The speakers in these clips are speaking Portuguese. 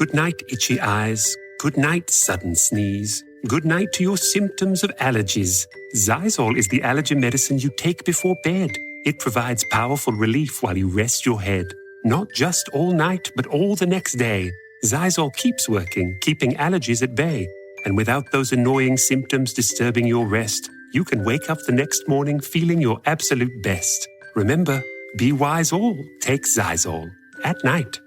Good night, itchy eyes. Good night, sudden sneeze. Good night to your symptoms of allergies. Xyzal is the allergy medicine you take before bed. It provides powerful relief while you rest your head. Not just all night, but all the next day. Xyzal keeps working, keeping allergies at bay. And without those annoying symptoms disturbing your rest, you can wake up the next morning feeling your absolute best. Remember, be wise all, take Xyzal. At night.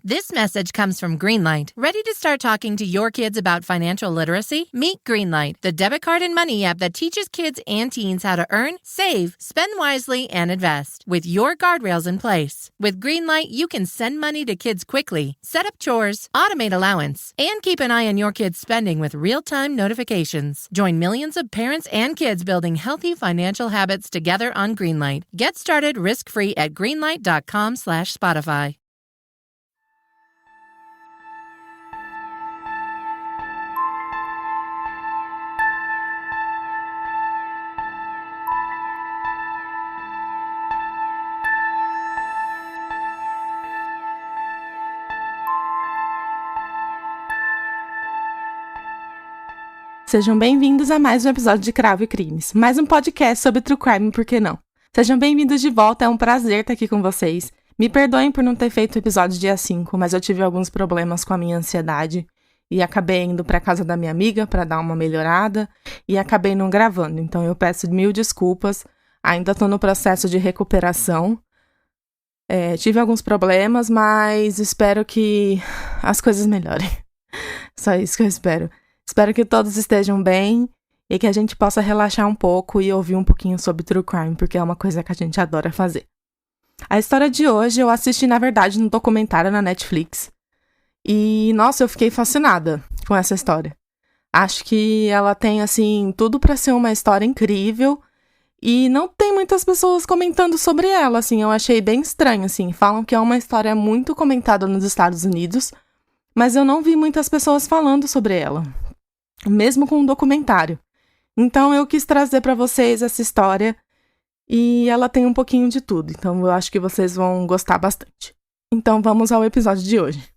This message comes from Greenlight. Ready to start talking to your kids about financial literacy? Meet Greenlight, the debit card and money app that teaches kids and teens how to earn, save, spend wisely, and invest with your guardrails in place. With Greenlight, you can send money to kids quickly, set up chores, automate allowance, and keep an eye on your kids' spending with real-time notifications. Join millions of parents and kids building healthy financial habits together on Greenlight. Get started risk-free at greenlight.com/Spotify. Sejam bem-vindos a mais um episódio de Cravo e Crimes, mais um podcast sobre True Crime, por que não? Sejam bem-vindos de volta, é um prazer estar aqui com vocês. Me perdoem por não ter feito o episódio dia 5, mas eu tive alguns problemas com a minha ansiedade e acabei indo para casa da minha amiga para dar uma melhorada e acabei não gravando, então eu peço mil desculpas, ainda estou no processo de recuperação. Tive alguns problemas, mas espero que as coisas melhorem. Só isso que eu espero. Espero que todos estejam bem e que a gente possa relaxar um pouco e ouvir um pouquinho sobre True Crime, porque é uma coisa que a gente adora fazer. A história de hoje eu assisti, na verdade, num documentário na Netflix. E, nossa, eu fiquei fascinada com essa história. Acho que ela tem, assim, tudo pra ser uma história incrível e não tem muitas pessoas comentando sobre ela, assim. Eu achei bem estranho, assim. Falam que é uma história muito comentada nos Estados Unidos, mas eu não vi muitas pessoas falando sobre ela. Mesmo com um documentário. Então eu quis trazer para vocês essa história e ela tem um pouquinho de tudo, então eu acho que vocês vão gostar bastante. Então vamos ao episódio de hoje.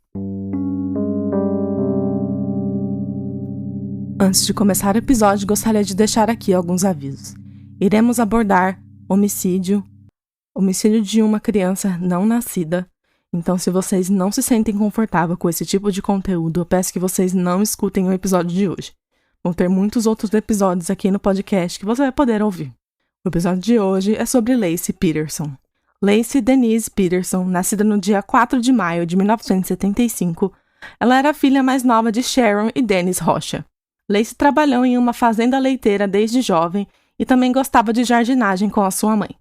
Antes de começar o episódio, gostaria de deixar aqui alguns avisos. Iremos abordar homicídio de uma criança não nascida. Então, se vocês não se sentem confortáveis com esse tipo de conteúdo, eu peço que vocês não escutem o episódio de hoje. Vão ter muitos outros episódios aqui no podcast que você vai poder ouvir. O episódio de hoje é sobre Laci Peterson. Laci Denise Peterson, nascida no dia 4 de maio de 1975, ela era a filha mais nova de Sharon e Dennis Rocha. Laci trabalhou em uma fazenda leiteira desde jovem e também gostava de jardinagem com a sua mãe.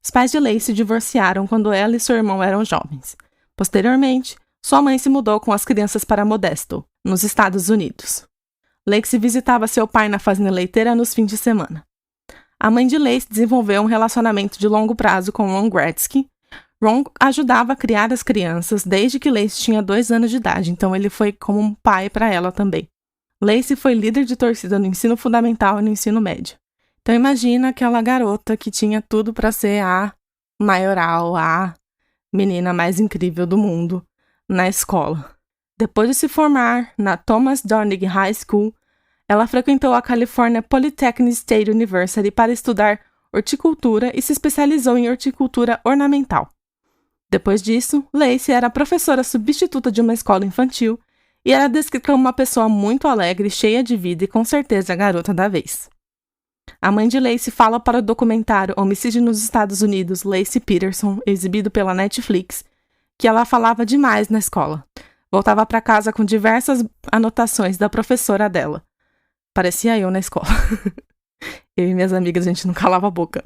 Os pais de Laci se divorciaram quando ela e seu irmão eram jovens. Posteriormente, sua mãe se mudou com as crianças para Modesto, nos Estados Unidos. Laci visitava seu pai na fazenda leiteira nos fins de semana. A mãe de Laci desenvolveu um relacionamento de longo prazo com Ron Gretzky. Ron ajudava a criar as crianças desde que Laci tinha 2 anos de idade, então ele foi como um pai para ela também. Laci foi líder de torcida no ensino fundamental e no ensino médio. Então imagina aquela garota que tinha tudo para ser a maioral, a menina mais incrível do mundo na escola. Depois de se formar na Thomas Dornig High School, ela frequentou a California Polytechnic State University para estudar horticultura e se especializou em horticultura ornamental. Depois disso, Laci era professora substituta de uma escola infantil e era descrita como uma pessoa muito alegre, cheia de vida e com certeza a garota da vez. A mãe de Laci fala para o documentário Homicídio nos Estados Unidos, Laci Peterson, exibido pela Netflix, que ela falava demais na escola. Voltava para casa com diversas anotações da professora dela. Parecia eu na escola. Eu e minhas amigas, a gente não calava a boca.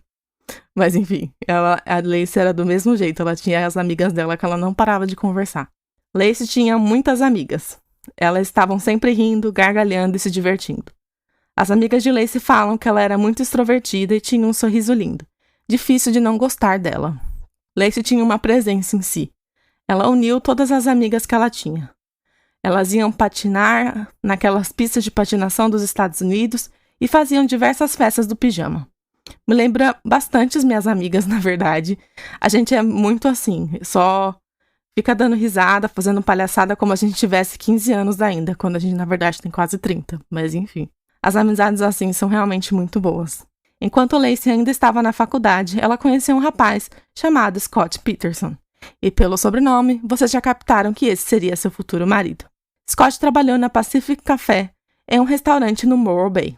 Mas enfim, a Laci era do mesmo jeito, ela tinha as amigas dela que ela não parava de conversar. Laci tinha muitas amigas. Elas estavam sempre rindo, gargalhando e se divertindo. As amigas de Laci falam que ela era muito extrovertida e tinha um sorriso lindo. Difícil de não gostar dela. Laci tinha uma presença em si. Ela uniu todas as amigas que ela tinha. Elas iam patinar naquelas pistas de patinação dos Estados Unidos e faziam diversas festas do pijama. Me lembra bastante as minhas amigas, na verdade. A gente é muito assim, só Fica dando risada, fazendo palhaçada como a gente tivesse 15 anos ainda, quando a gente, na verdade, tem quase 30. Mas, enfim. As amizades assim são realmente muito boas. Enquanto Lacey ainda estava na faculdade, ela conheceu um rapaz chamado Scott Peterson. E pelo sobrenome, vocês já captaram que esse seria seu futuro marido. Scott trabalhou na Pacific Café, em um restaurante no Morro Bay.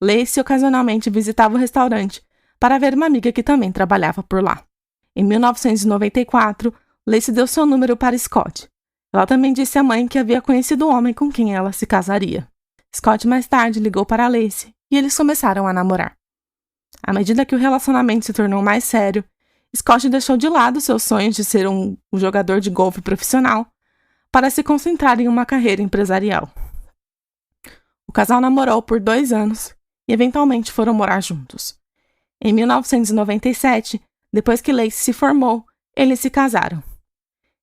Lacey ocasionalmente visitava o restaurante para ver uma amiga que também trabalhava por lá. Em 1994, Lacey deu seu número para Scott. Ela também disse à mãe que havia conhecido o homem com quem ela se casaria. Scott mais tarde ligou para Lacey e eles começaram a namorar. À medida que o relacionamento se tornou mais sério, Scott deixou de lado seus sonhos de ser um jogador de golfe profissional para se concentrar em uma carreira empresarial. O casal namorou por 2 anos e eventualmente foram morar juntos. Em 1997, depois que Lacey se formou, eles se casaram.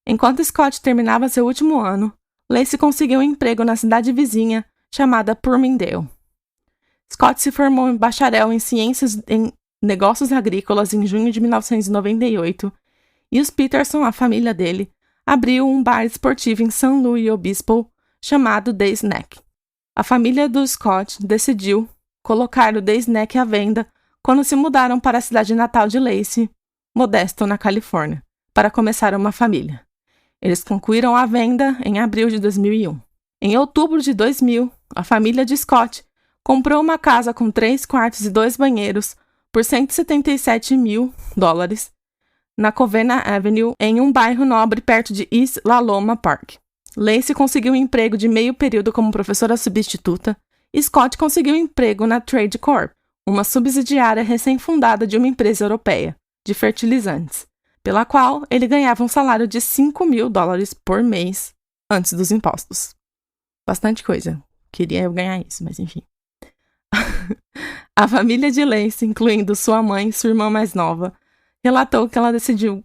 Enquanto Scott terminava seu último ano, Lacey conseguiu um emprego na cidade vizinha chamada Purmindale. Scott se formou em bacharel em Ciências em Negócios Agrícolas em junho de 1998 e os Peterson, a família dele, abriu um bar esportivo em San Luis Obispo chamado The Snack. A família do Scott decidiu colocar o The Snack à venda quando se mudaram para a cidade natal de Lacey, Modesto, na Califórnia, para começar uma família. Eles concluíram a venda em abril de 2001. Em outubro de 2000, a família de Scott comprou uma casa com 3 quartos e 2 banheiros por $177 mil na Covena Avenue, em um bairro nobre perto de East La Loma Park. Lacey conseguiu um emprego de meio período como professora substituta e Scott conseguiu um emprego na Trade Corp, uma subsidiária recém-fundada de uma empresa europeia de fertilizantes, pela qual ele ganhava um salário de $5 mil por mês antes dos impostos. Bastante coisa. Queria eu ganhar isso, mas enfim. A família de Lacey, incluindo sua mãe e sua irmã mais nova, relatou que ela decidiu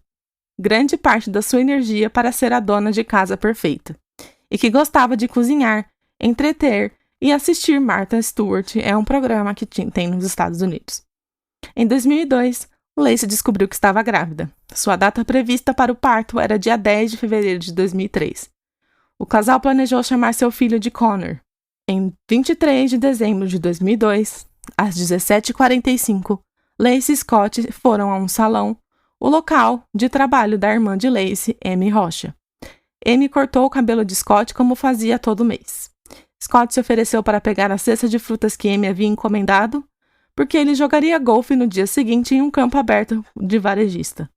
grande parte da sua energia para ser a dona de casa perfeita, e que gostava de cozinhar, entreter e assistir Martha Stewart, é um programa que tem nos Estados Unidos. Em 2002, Lacey descobriu que estava grávida. Sua data prevista para o parto era dia 10 de fevereiro de 2003. O casal planejou chamar seu filho de Connor. Em 23 de dezembro de 2002, às 17h45, Lacey e Scott foram a um salão, o local de trabalho da irmã de Lacey, Amy Rocha. Amy cortou o cabelo de Scott como fazia todo mês. Scott se ofereceu para pegar a cesta de frutas que Amy havia encomendado, porque ele jogaria golfe no dia seguinte em um campo aberto de varejista.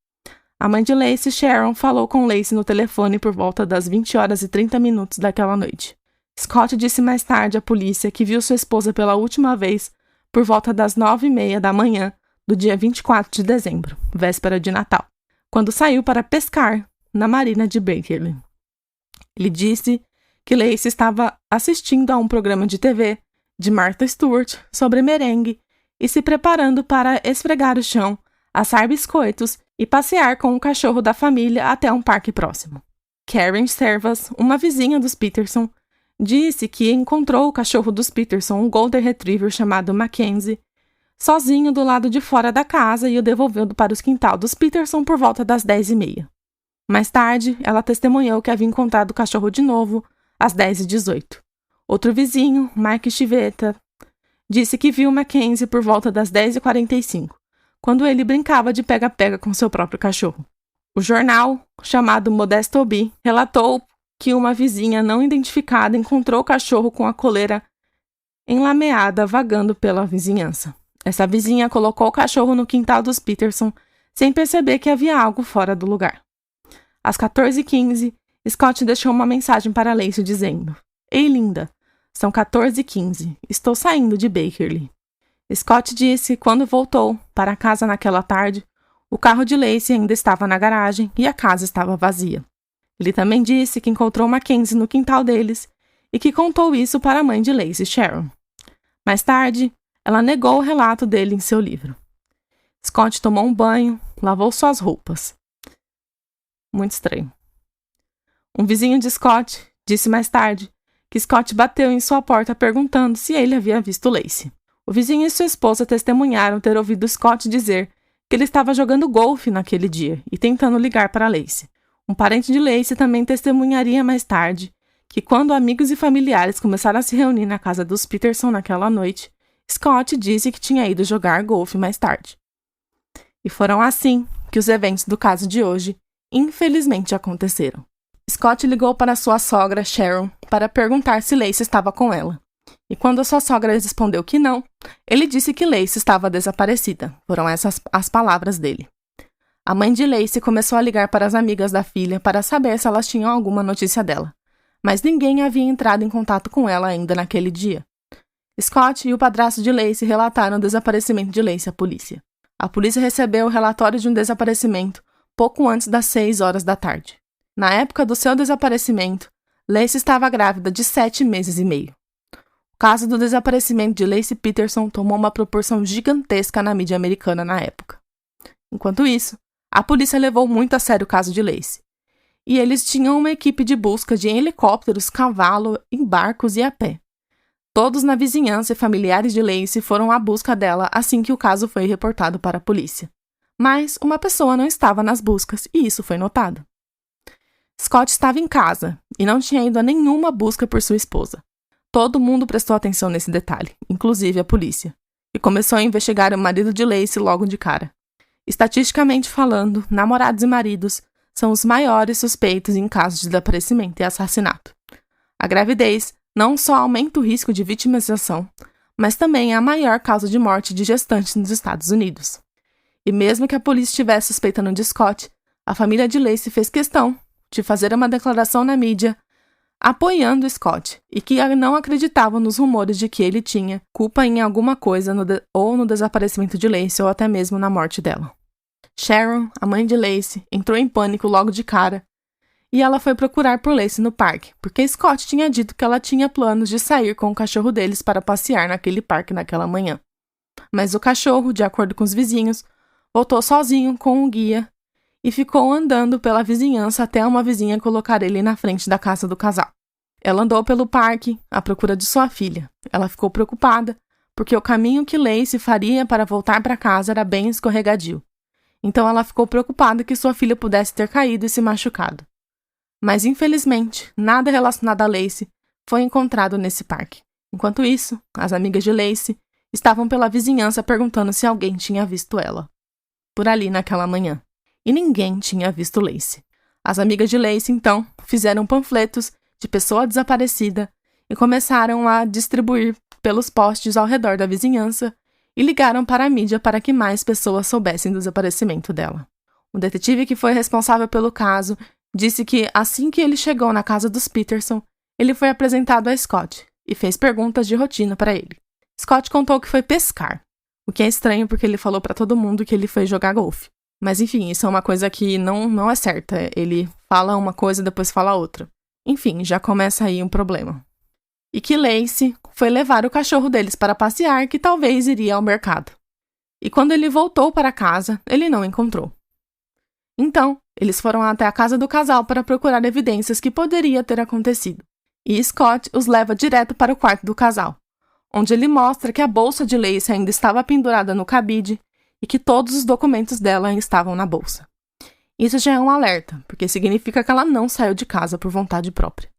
A mãe de Lacey, Sharon, falou com Lacey no telefone por volta das 20h30 daquela noite. Scott disse mais tarde à polícia que viu sua esposa pela última vez por volta das 9h30 da manhã do dia 24 de dezembro, véspera de Natal, quando saiu para pescar na marina de Bakerley. Ele disse que Lacey estava assistindo a um programa de TV de Martha Stewart sobre merengue e se preparando para esfregar o chão, assar biscoitos e passear com o cachorro da família até um parque próximo. Karen Servas, uma vizinha dos Peterson, disse que encontrou o cachorro dos Peterson, um Golden Retriever chamado Mackenzie, sozinho do lado de fora da casa e o devolveu para os quintal dos Peterson por volta das 10h30. Mais tarde, ela testemunhou que havia encontrado o cachorro de novo às 10h18. Outro vizinho, Mike Chivetta, disse que viu Mackenzie por volta das 10h45, quando ele brincava de pega-pega com seu próprio cachorro. O jornal, chamado Modesto Bee, relatou que uma vizinha não identificada encontrou o cachorro com a coleira enlameada vagando pela vizinhança. Essa vizinha colocou o cachorro no quintal dos Peterson sem perceber que havia algo fora do lugar. Às 14h15, Scott deixou uma mensagem para Lacey dizendo: "Ei, linda, são 14h15, estou saindo de Bakerley." Scott disse que quando voltou para casa naquela tarde, o carro de Lacey ainda estava na garagem e a casa estava vazia. Ele também disse que encontrou Mackenzie no quintal deles e que contou isso para a mãe de Lacey, Sharon. Mais tarde, ela negou o relato dele em seu livro. Scott tomou um banho, lavou suas roupas. Muito estranho. Um vizinho de Scott disse mais tarde que Scott bateu em sua porta perguntando se ele havia visto Lacey. O vizinho e sua esposa testemunharam ter ouvido Scott dizer que ele estava jogando golfe naquele dia e tentando ligar para Lacey. Um parente de Lacey também testemunharia mais tarde que quando amigos e familiares começaram a se reunir na casa dos Peterson naquela noite, Scott disse que tinha ido jogar golfe mais tarde. E foram assim que os eventos do caso de hoje, infelizmente, aconteceram. Scott ligou para sua sogra, Sharon, para perguntar se Lacey estava com ela. E quando a sua sogra respondeu que não, ele disse que Lacey estava desaparecida. Foram essas as palavras dele. A mãe de Lacey começou a ligar para as amigas da filha para saber se elas tinham alguma notícia dela, mas ninguém havia entrado em contato com ela ainda naquele dia. Scott e o padrasto de Lacey relataram o desaparecimento de Lacey à polícia. A polícia recebeu o relatório de um desaparecimento pouco antes das 6 horas da tarde. Na época do seu desaparecimento, Lacey estava grávida de 7 meses e meio. O caso do desaparecimento de Lacey Peterson tomou uma proporção gigantesca na mídia americana na época. Enquanto isso, a polícia levou muito a sério o caso de Lacey. E eles tinham uma equipe de busca de helicópteros, cavalo, em barcos e a pé. Todos na vizinhança e familiares de Lacey foram à busca dela assim que o caso foi reportado para a polícia. Mas uma pessoa não estava nas buscas e isso foi notado. Scott estava em casa e não tinha ido a nenhuma busca por sua esposa. Todo mundo prestou atenção nesse detalhe, inclusive a polícia, e começou a investigar o marido de Lacey logo de cara. Estatisticamente falando, namorados e maridos são os maiores suspeitos em casos de desaparecimento e assassinato. A gravidez não só aumenta o risco de vitimização, mas também é a maior causa de morte de gestantes nos Estados Unidos. E mesmo que a polícia estivesse suspeitando de Scott, a família de Lacey fez questão de fazer uma declaração na mídia apoiando Scott e que não acreditavam nos rumores de que ele tinha culpa em alguma coisa no desaparecimento de Lacey ou até mesmo na morte dela. Sharon, a mãe de Lacey, entrou em pânico logo de cara e ela foi procurar por Lacey no parque, porque Scott tinha dito que ela tinha planos de sair com o cachorro deles para passear naquele parque naquela manhã. Mas o cachorro, de acordo com os vizinhos, voltou sozinho com um guia e ficou andando pela vizinhança até uma vizinha colocar ele na frente da casa do casal. Ela andou pelo parque à procura de sua filha. Ela ficou preocupada, porque o caminho que Lacey faria para voltar para casa era bem escorregadio. Então ela ficou preocupada que sua filha pudesse ter caído e se machucado. Mas, infelizmente, nada relacionado a Lacey foi encontrado nesse parque. Enquanto isso, as amigas de Lacey estavam pela vizinhança perguntando se alguém tinha visto ela por ali naquela manhã. E ninguém tinha visto Lacey. As amigas de Lacey, então, fizeram panfletos de pessoa desaparecida e começaram a distribuir pelos postes ao redor da vizinhança e ligaram para a mídia para que mais pessoas soubessem do desaparecimento dela. O detetive que foi responsável pelo caso disse que, assim que ele chegou na casa dos Peterson, ele foi apresentado a Scott e fez perguntas de rotina para ele. Scott contou que foi pescar, o que é estranho porque ele falou para todo mundo que ele foi jogar golfe. Mas enfim, isso é uma coisa que não é certa. Ele fala uma coisa e depois fala outra. Enfim, já começa aí um problema. E que Lacey foi levar o cachorro deles para passear, que talvez iria ao mercado. E quando ele voltou para casa, ele não encontrou. Então, eles foram até a casa do casal para procurar evidências que poderia ter acontecido. E Scott os leva direto para o quarto do casal, onde ele mostra que a bolsa de Lacey ainda estava pendurada no cabide e que todos os documentos dela estavam na bolsa. Isso já é um alerta, porque significa que ela não saiu de casa por vontade própria.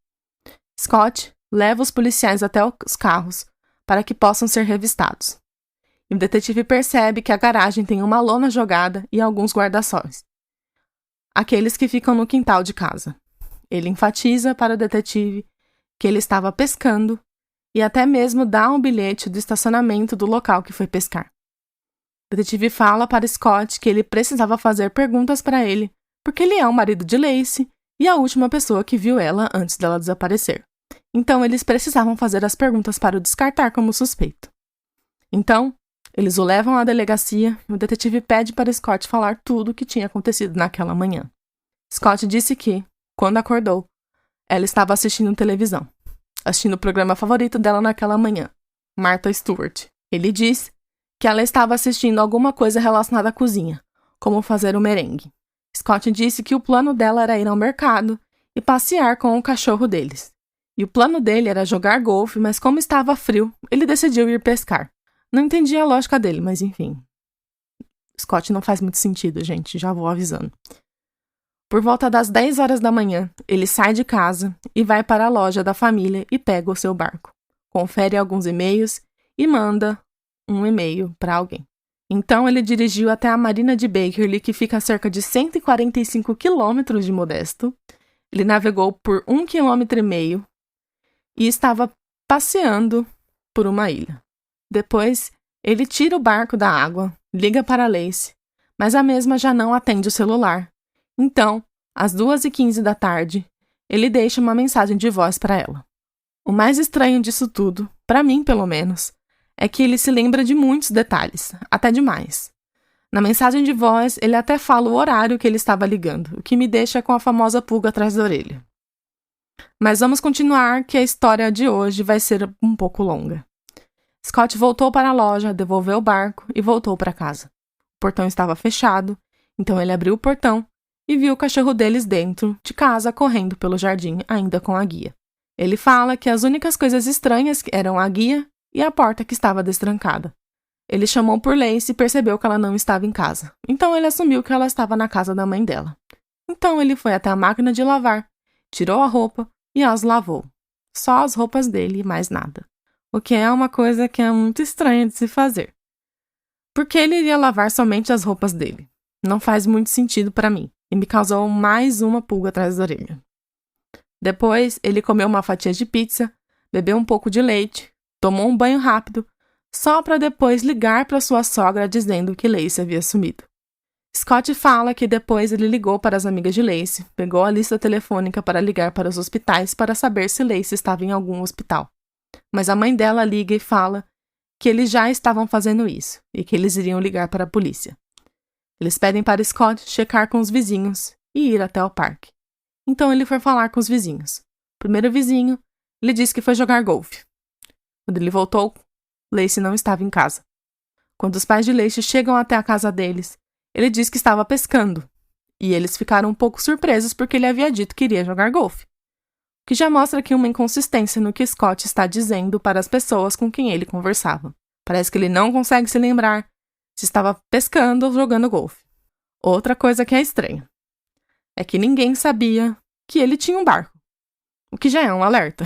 Scott leva os policiais até os carros para que possam ser revistados. E o detetive percebe que a garagem tem uma lona jogada e alguns guarda-sóis, aqueles que ficam no quintal de casa. Ele enfatiza para o detetive que ele estava pescando e até mesmo dá um bilhete do estacionamento do local que foi pescar. O detetive fala para Scott que ele precisava fazer perguntas para ele, porque ele é o marido de Lacey e a última pessoa que viu ela antes dela desaparecer. Então, eles precisavam fazer as perguntas para o descartar como suspeito. Então, eles o levam à delegacia e o detetive pede para Scott falar tudo o que tinha acontecido naquela manhã. Scott disse que, quando acordou, ela estava assistindo televisão, assistindo o programa favorito dela naquela manhã, Martha Stewart. Ele diz que ela estava assistindo alguma coisa relacionada à cozinha, como fazer um merengue. Scott disse que o plano dela era ir ao mercado e passear com o cachorro deles. E o plano dele era jogar golfe, mas como estava frio, ele decidiu ir pescar. Não entendi a lógica dele, mas enfim. Scott não faz muito sentido, gente, já vou avisando. Por volta das 10 horas da manhã, ele sai de casa e vai para a loja da família e pega o seu barco. Confere alguns e-mails e manda um e-mail para alguém. Então ele dirigiu até a marina de Bakerley, que fica a cerca de 145 quilômetros de Modesto. Ele navegou por 1,5 km e estava passeando por uma ilha. Depois, ele tira o barco da água, liga para Lacey, mas a mesma já não atende o celular. Então, às 2h15 da tarde, ele deixa uma mensagem de voz para ela. O mais estranho disso tudo, para mim pelo menos, é que ele se lembra de muitos detalhes, até demais. Na mensagem de voz, ele até fala o horário que ele estava ligando, o que me deixa com a famosa pulga atrás da orelha. Mas vamos continuar, que a história de hoje vai ser um pouco longa. Scott voltou para a loja, devolveu o barco e voltou para casa. O portão estava fechado, então ele abriu o portão e viu o cachorro deles dentro de casa correndo pelo jardim, ainda com a guia. Ele fala que as únicas coisas estranhas eram a guia e a porta que estava destrancada. Ele chamou por Lacey e percebeu que ela não estava em casa. Então ele assumiu que ela estava na casa da mãe dela. Então ele foi até a máquina de lavar, tirou a roupa e as lavou. Só as roupas dele e mais nada. O que é uma coisa que é muito estranha de se fazer. Por que ele iria lavar somente as roupas dele? Não faz muito sentido para mim e me causou mais uma pulga atrás da orelha. Depois, ele comeu uma fatia de pizza, bebeu um pouco de leite, tomou um banho rápido, só para depois ligar para sua sogra dizendo que Lacey havia sumido. Scott fala que depois ele ligou para as amigas de Lacey, pegou a lista telefônica para ligar para os hospitais para saber se Lacey estava em algum hospital. Mas a mãe dela liga e fala que eles já estavam fazendo isso e que eles iriam ligar para a polícia. Eles pedem para Scott checar com os vizinhos e ir até o parque. Então ele foi falar com os vizinhos. O primeiro vizinho, ele disse que foi jogar golfe. Quando ele voltou, Lacey não estava em casa. Quando os pais de Lacey chegam até a casa deles, ele diz que estava pescando. E eles ficaram um pouco surpresos porque ele havia dito que iria jogar golfe. O que já mostra aqui uma inconsistência no que Scott está dizendo para as pessoas com quem ele conversava. Parece que ele não consegue se lembrar se estava pescando ou jogando golfe. Outra coisa que é estranha é que ninguém sabia que ele tinha um barco, o que já é um alerta.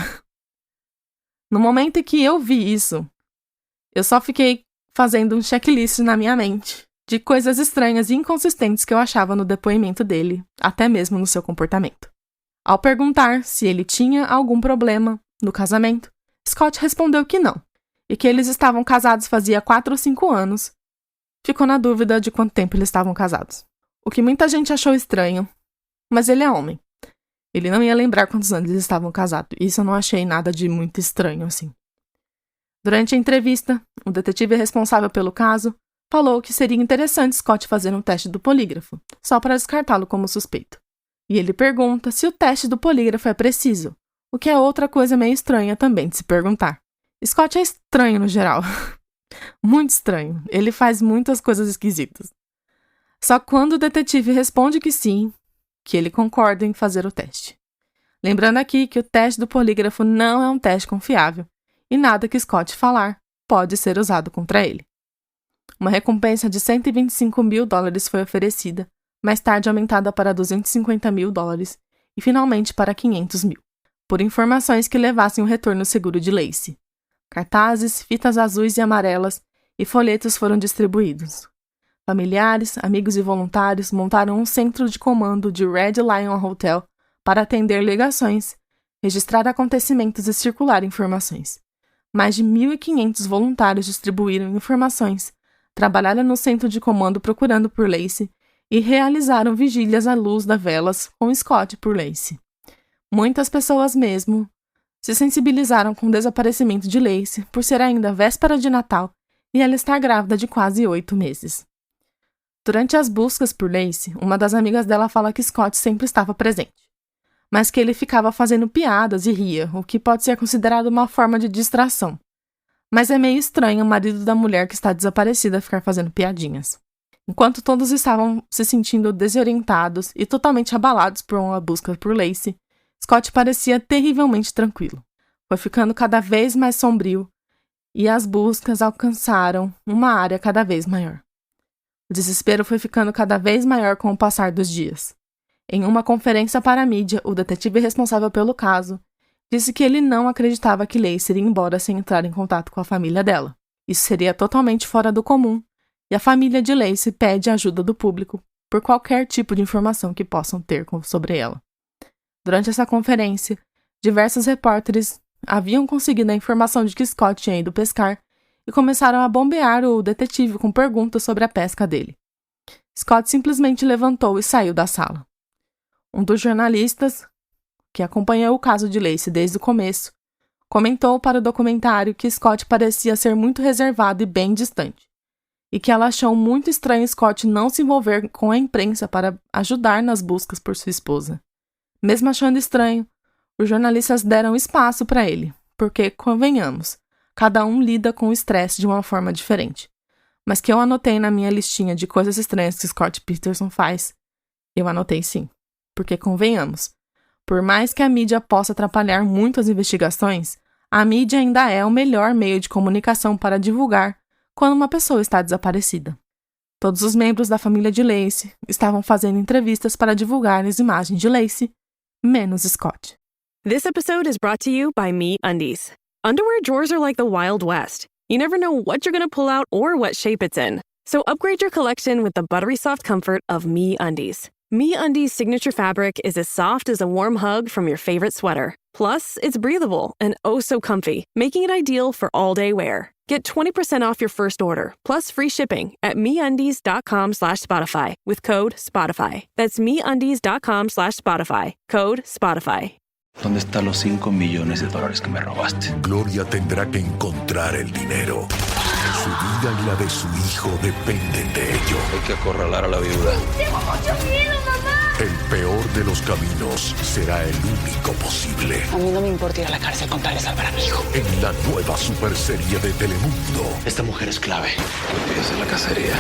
No momento em que eu vi isso, eu só fiquei fazendo um checklist na minha mente de coisas estranhas e inconsistentes que eu achava no depoimento dele, até mesmo no seu comportamento. Ao perguntar se ele tinha algum problema no casamento, Scott respondeu que não, e que eles estavam casados fazia 4 ou 5 anos. Ficou na dúvida de quanto tempo eles estavam casados. O que muita gente achou estranho, mas ele é homem. Ele não ia lembrar quantos anos eles estavam casados. Isso eu não achei nada de muito estranho, assim. Durante a entrevista, o detetive responsável pelo caso falou que seria interessante Scott fazer um teste do polígrafo, só para descartá-lo como suspeito. E ele pergunta se o teste do polígrafo é preciso, o que é outra coisa meio estranha também de se perguntar. Scott é estranho no geral. Muito estranho. Ele faz muitas coisas esquisitas. Só quando o detetive responde que sim, que ele concorda em fazer o teste. Lembrando aqui que o teste do polígrafo não é um teste confiável e nada que Scott falar pode ser usado contra ele. Uma recompensa de $125 mil foi oferecida, mais tarde aumentada para $250 mil e finalmente para $500 mil, por informações que levassem o retorno seguro de Lacey. Cartazes, fitas azuis e amarelas e folhetos foram distribuídos. Familiares, amigos e voluntários montaram um centro de comando de Red Lion Hotel para atender ligações, registrar acontecimentos e circular informações. Mais de 1.500 voluntários distribuíram informações, trabalharam no centro de comando procurando por Lacey e realizaram vigílias à luz das velas com Scott por Lacey. Muitas pessoas mesmo se sensibilizaram com o desaparecimento de Lacey por ser ainda véspera de Natal e ela estar grávida de quase 8 meses. Durante as buscas por Lacey, uma das amigas dela fala que Scott sempre estava presente, mas que ele ficava fazendo piadas e ria, o que pode ser considerado uma forma de distração. Mas é meio estranho o marido da mulher que está desaparecida ficar fazendo piadinhas. Enquanto todos estavam se sentindo desorientados e totalmente abalados por uma busca por Lacey, Scott parecia terrivelmente tranquilo. Foi ficando cada vez mais sombrio e as buscas alcançaram uma área cada vez maior. O desespero foi ficando cada vez maior com o passar dos dias. Em uma conferência para a mídia, o detetive responsável pelo caso disse que ele não acreditava que Lacey iria embora sem entrar em contato com a família dela. Isso seria totalmente fora do comum, e a família de Lacey pede a ajuda do público por qualquer tipo de informação que possam ter sobre ela. Durante essa conferência, diversos repórteres haviam conseguido a informação de que Scott tinha ido pescar e começaram a bombear o detetive com perguntas sobre a pesca dele. Scott simplesmente levantou e saiu da sala. Um dos jornalistas, que acompanhou o caso de Lacey desde o começo, comentou para o documentário que Scott parecia ser muito reservado e bem distante, e que ela achou muito estranho Scott não se envolver com a imprensa para ajudar nas buscas por sua esposa. Mesmo achando estranho, os jornalistas deram espaço para ele, porque, convenhamos, cada um lida com o estresse de uma forma diferente. Mas que eu anotei na minha listinha de coisas estranhas que Scott Peterson faz, eu anotei sim. Porque, convenhamos, por mais que a mídia possa atrapalhar muito as investigações, a mídia ainda é o melhor meio de comunicação para divulgar quando uma pessoa está desaparecida. Todos os membros da família de Lacey estavam fazendo entrevistas para divulgar as imagens de Lacey, menos Scott. This episode is brought to you by MeUndies. Underwear drawers are like the Wild West. You never know what you're going to pull out or what shape it's in. So upgrade your collection with the buttery soft comfort of MeUndies. MeUndies' signature fabric is as soft as a warm hug from your favorite sweater. Plus, it's breathable and oh so comfy, making it ideal for all-day wear. Get 20% off your first order, plus free shipping at MeUndies.com/Spotify with code SPOTIFY. That's MeUndies.com/Spotify. Code SPOTIFY. ¿Dónde están los $5 millones que me robaste? Gloria tendrá que encontrar el dinero. Su vida y la de su hijo dependen de ello. Hay que acorralar a la viuda. ¡Tengo mucho miedo, mamá! El peor de los caminos será el único posible. A mí no me importa ir a la cárcel con tal de salvar a mi hijo. En la nueva superserie de Telemundo, Esta mujer es clave. Empieza la cacería.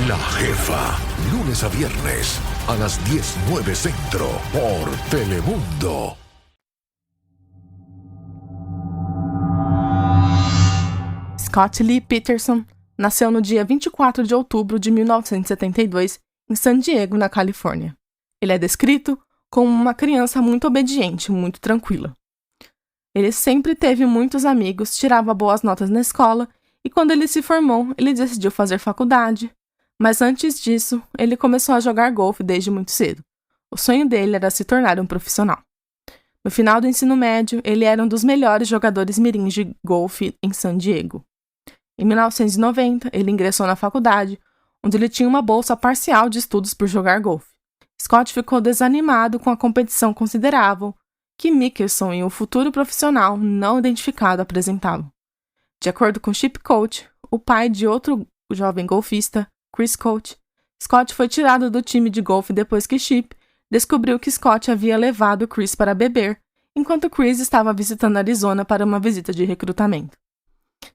La Jefa. Lunes a viernes a las 10:09 Centro por Telemundo. Scott Lee Peterson nasceu no dia 24 de outubro de 1972 em San Diego, na Califórnia. Ele é descrito como uma criança muito obediente, muito tranquila. Ele sempre teve muitos amigos, tirava boas notas na escola e quando ele se formou, ele decidiu fazer faculdade. Mas antes disso, ele começou a jogar golfe desde muito cedo. O sonho dele era se tornar um profissional. No final do ensino médio, ele era um dos melhores jogadores mirins de golfe em San Diego. Em 1990, ele ingressou na faculdade, onde ele tinha uma bolsa parcial de estudos por jogar golfe. Scott ficou desanimado com a competição considerável que Mickelson e o futuro profissional não identificado apresentavam. De acordo com Chip Coach, o pai de outro jovem golfista, Chris Coach, Scott foi tirado do time de golfe depois que Chip descobriu que Scott havia levado Chris para beber, enquanto Chris estava visitando Arizona para uma visita de recrutamento.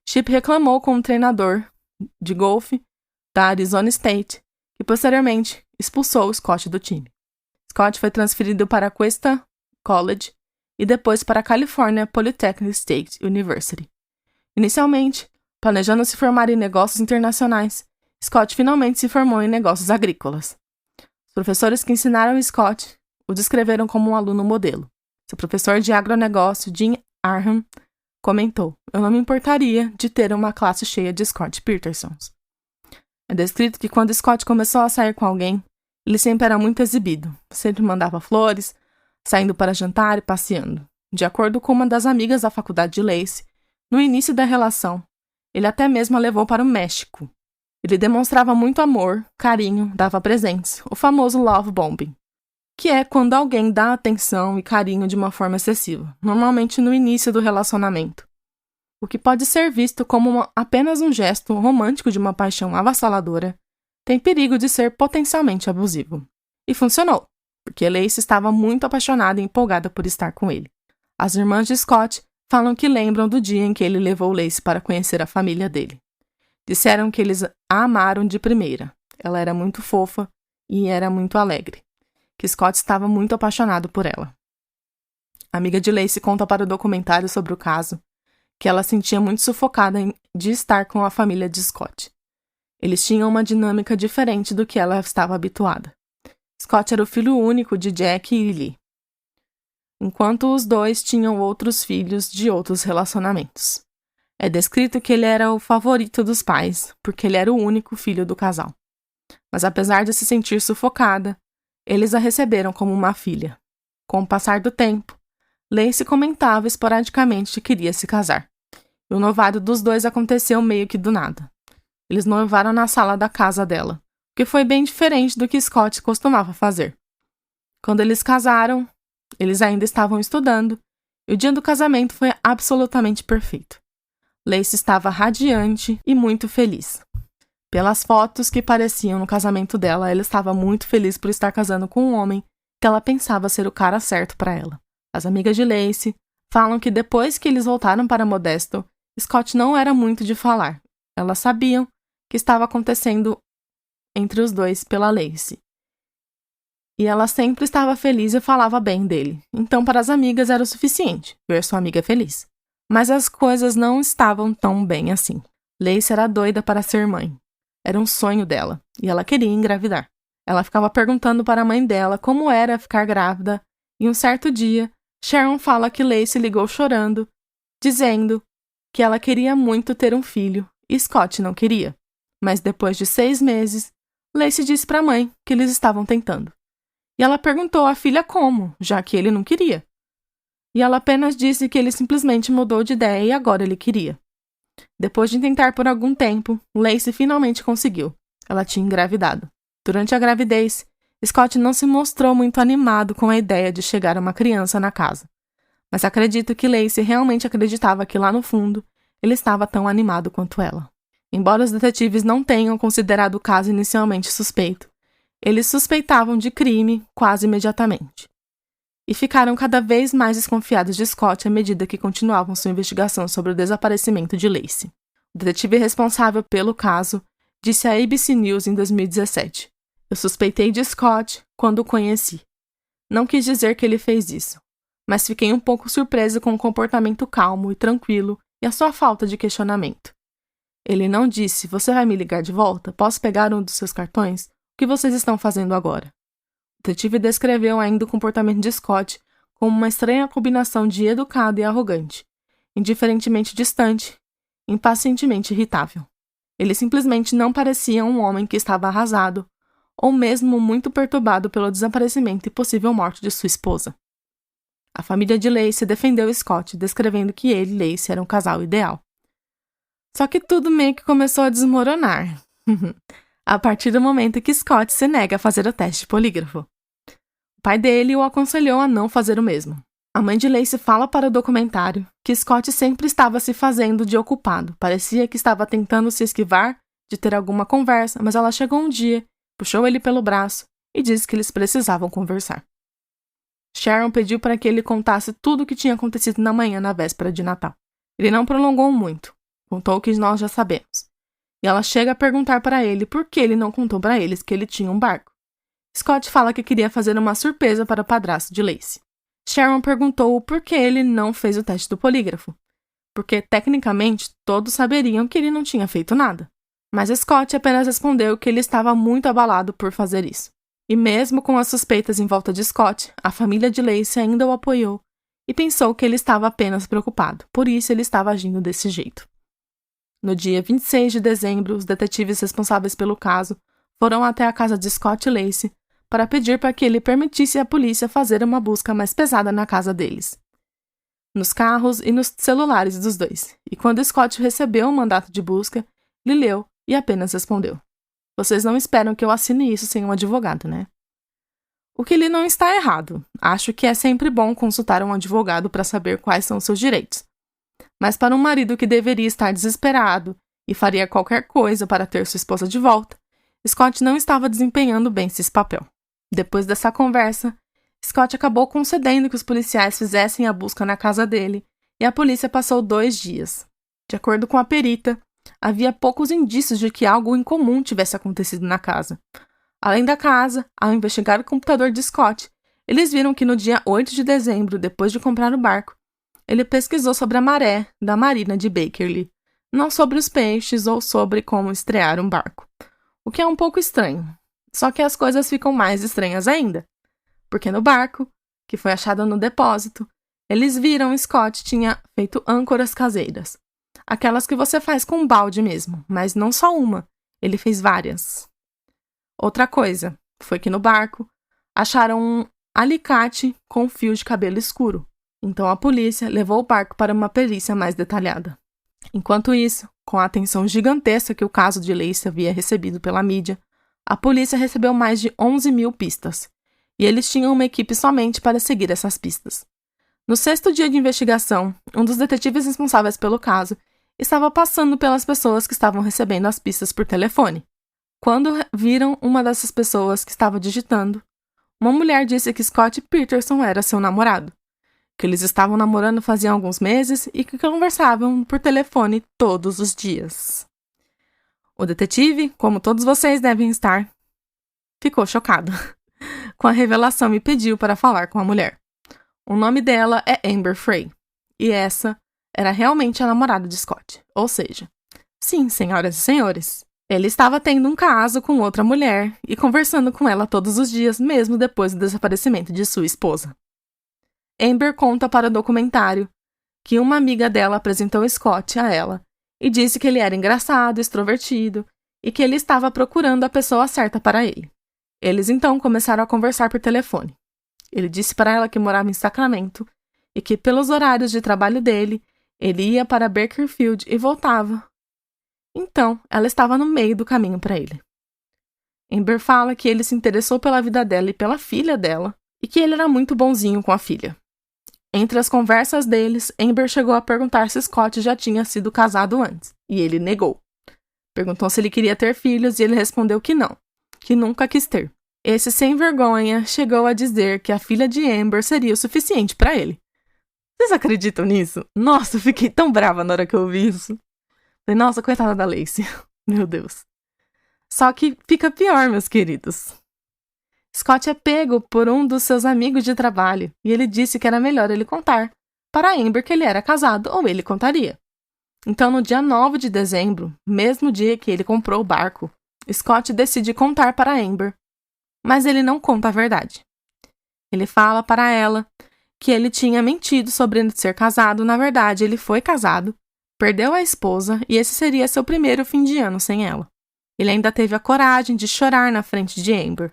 Chip reclamou com o treinador de golfe da Arizona State, que posteriormente expulsou Scott do time. Scott foi transferido para Cuesta College e depois para a California Polytechnic State University. Inicialmente, planejando se formar em negócios internacionais, Scott finalmente se formou em negócios agrícolas. Os professores que ensinaram Scott o descreveram como um aluno modelo. Seu professor de agronegócio, Jim Arham, comentou: "Eu não me importaria de ter uma classe cheia de Scott Petersons." É descrito que quando Scott começou a sair com alguém, ele sempre era muito exibido, sempre mandava flores, saindo para jantar e passeando. De acordo com uma das amigas da faculdade de Lacey, no início da relação, ele até mesmo a levou para o México. Ele demonstrava muito amor, carinho, dava presentes, o famoso love bombing, que é quando alguém dá atenção e carinho de uma forma excessiva, normalmente no início do relacionamento, o que pode ser visto como apenas um gesto romântico de uma paixão avassaladora, tem perigo de ser potencialmente abusivo. E funcionou, porque Lacey estava muito apaixonada e empolgada por estar com ele. As irmãs de Scott falam que lembram do dia em que ele levou Lacey para conhecer a família dele. Disseram que eles a amaram de primeira. Ela era muito fofa e era muito alegre. Que Scott estava muito apaixonado por ela. A amiga de Lacey conta para o documentário sobre o caso que ela sentia muito sufocada de estar com a família de Scott. Eles tinham uma dinâmica diferente do que ela estava habituada. Scott era o filho único de Jack e Lee, enquanto os dois tinham outros filhos de outros relacionamentos. É descrito que ele era o favorito dos pais, porque ele era o único filho do casal. Mas apesar de se sentir sufocada, eles a receberam como uma filha. Com o passar do tempo, Lacey comentava esporadicamente que queria se casar. E o noivado dos dois aconteceu meio que do nada. Eles noivaram na sala da casa dela, o que foi bem diferente do que Scott costumava fazer. Quando eles casaram, eles ainda estavam estudando, e o dia do casamento foi absolutamente perfeito. Lacey estava radiante e muito feliz. Pelas fotos que apareciam no casamento dela, ela estava muito feliz por estar casando com um homem que ela pensava ser o cara certo para ela. As amigas de Lacey falam que depois que eles voltaram para Modesto, Scott não era muito de falar. Elas sabiam que estava acontecendo entre os dois pela Lacey. E ela sempre estava feliz e falava bem dele. Então, para as amigas era o suficiente, ver sua amiga feliz. Mas as coisas não estavam tão bem assim. Lacey era doida para ser mãe. Era um sonho dela, e ela queria engravidar. Ela ficava perguntando para a mãe dela como era ficar grávida, e um certo dia, Sharon fala que Lacey ligou chorando, dizendo que ela queria muito ter um filho, e Scott não queria. Mas depois de 6 meses, Lacey disse para a mãe que eles estavam tentando. E ela perguntou à filha como, já que ele não queria. E ela apenas disse que ele simplesmente mudou de ideia e agora ele queria. Depois de tentar por algum tempo, Lacey finalmente conseguiu. Ela tinha engravidado. Durante a gravidez, Scott não se mostrou muito animado com a ideia de chegar uma criança na casa. Mas acredito que Lacey realmente acreditava que lá no fundo, ele estava tão animado quanto ela. Embora os detetives não tenham considerado o caso inicialmente suspeito, eles suspeitavam de crime quase imediatamente. E ficaram cada vez mais desconfiados de Scott à medida que continuavam sua investigação sobre o desaparecimento de Lacey. O detetive responsável pelo caso disse à ABC News em 2017: "Eu suspeitei de Scott quando o conheci. Não quis dizer que ele fez isso, mas fiquei um pouco surpreso com o comportamento calmo e tranquilo e a sua falta de questionamento. Ele não disse: 'Você vai me ligar de volta? Posso pegar um dos seus cartões? O que vocês estão fazendo agora?'" O detetive descreveu ainda o comportamento de Scott como uma estranha combinação de educado e arrogante, indiferentemente distante, impacientemente irritável. Ele simplesmente não parecia um homem que estava arrasado, ou mesmo muito perturbado pelo desaparecimento e possível morte de sua esposa. A família de Lacey defendeu Scott, descrevendo que ele e Lacey eram um casal ideal. Só que tudo meio que começou a desmoronar. A partir do momento que Scott se nega a fazer o teste de polígrafo. O pai dele o aconselhou a não fazer o mesmo. A mãe de Lacey fala para o documentário que Scott sempre estava se fazendo de ocupado. Parecia que estava tentando se esquivar de ter alguma conversa, mas ela chegou um dia, puxou ele pelo braço e disse que eles precisavam conversar. Sharon pediu para que ele contasse tudo o que tinha acontecido na manhã na véspera de Natal. Ele não prolongou muito, contou o que nós já sabemos. E ela chega a perguntar para ele por que ele não contou para eles que ele tinha um barco. Scott fala que queria fazer uma surpresa para o padrasto de Lacey. Sharon perguntou por que ele não fez o teste do polígrafo, porque tecnicamente todos saberiam que ele não tinha feito nada. Mas Scott apenas respondeu que ele estava muito abalado por fazer isso. E mesmo com as suspeitas em volta de Scott, a família de Lacey ainda o apoiou e pensou que ele estava apenas preocupado, por isso ele estava agindo desse jeito. No dia 26 de dezembro, os detetives responsáveis pelo caso foram até a casa de Scott e Lacey para pedir para que ele permitisse à polícia fazer uma busca mais pesada na casa deles, nos carros e nos celulares dos dois. E quando Scott recebeu o mandato de busca, ele leu e apenas respondeu: "Vocês não esperam que eu assine isso sem um advogado, né?" O que ele não está errado. Acho que é sempre bom consultar um advogado para saber quais são seus direitos. Mas para um marido que deveria estar desesperado e faria qualquer coisa para ter sua esposa de volta, Scott não estava desempenhando bem esse papel. Depois dessa conversa, Scott acabou concedendo que os policiais fizessem a busca na casa dele e a polícia passou 2 dias. De acordo com a perita, havia poucos indícios de que algo incomum tivesse acontecido na casa. Além da casa, ao investigar o computador de Scott, eles viram que no dia 8 de dezembro, depois de comprar o barco, ele pesquisou sobre a maré da marina de Bakerley, não sobre os peixes ou sobre como estrear um barco. O que é um pouco estranho. Só que as coisas ficam mais estranhas ainda, porque no barco, que foi achado no depósito, eles viram Scott tinha feito âncoras caseiras. Aquelas que você faz com um balde mesmo, mas não só uma, ele fez várias. Outra coisa foi que no barco acharam um alicate com fio de cabelo escuro. Então a polícia levou o barco para uma perícia mais detalhada. Enquanto isso, com a atenção gigantesca que o caso de Lacey havia recebido pela mídia, a polícia recebeu mais de 11.000 pistas, e eles tinham uma equipe somente para seguir essas pistas. No 6º dia de investigação, um dos detetives responsáveis pelo caso estava passando pelas pessoas que estavam recebendo as pistas por telefone. Quando viram uma dessas pessoas que estava digitando, uma mulher disse que Scott Peterson era seu namorado, que eles estavam namorando fazia alguns meses e que conversavam por telefone todos os dias. O detetive, como todos vocês devem estar, ficou chocado com a revelação e pediu para falar com a mulher. O nome dela é Amber Frey, e essa era realmente a namorada de Scott. Ou seja, sim, senhoras e senhores, ele estava tendo um caso com outra mulher e conversando com ela todos os dias, mesmo depois do desaparecimento de sua esposa. Amber conta para o documentário que uma amiga dela apresentou Scott a ela e disse que ele era engraçado, extrovertido e que ele estava procurando a pessoa certa para ele. Eles então começaram a conversar por telefone. Ele disse para ela que morava em Sacramento e que, pelos horários de trabalho dele, ele ia para Bakersfield e voltava. Então, ela estava no meio do caminho para ele. Amber fala que ele se interessou pela vida dela e pela filha dela e que ele era muito bonzinho com a filha. Entre as conversas deles, Amber chegou a perguntar se Scott já tinha sido casado antes, e ele negou. Perguntou se ele queria ter filhos e ele respondeu que não, que nunca quis ter. Esse sem vergonha chegou a dizer que a filha de Amber seria o suficiente para ele. Vocês acreditam nisso? Nossa, eu fiquei tão brava na hora que eu ouvi isso. Falei, nossa, coitada da Lacey. Meu Deus. Só que fica pior, meus queridos. Scott é pego por um dos seus amigos de trabalho e ele disse que era melhor ele contar para Amber que ele era casado ou ele contaria. Então, no dia 9 de dezembro, mesmo dia que ele comprou o barco, Scott decide contar para Amber, mas ele não conta a verdade. Ele fala para ela que ele tinha mentido sobre ser casado, na verdade ele foi casado, perdeu a esposa e esse seria seu primeiro fim de ano sem ela. Ele ainda teve a coragem de chorar na frente de Amber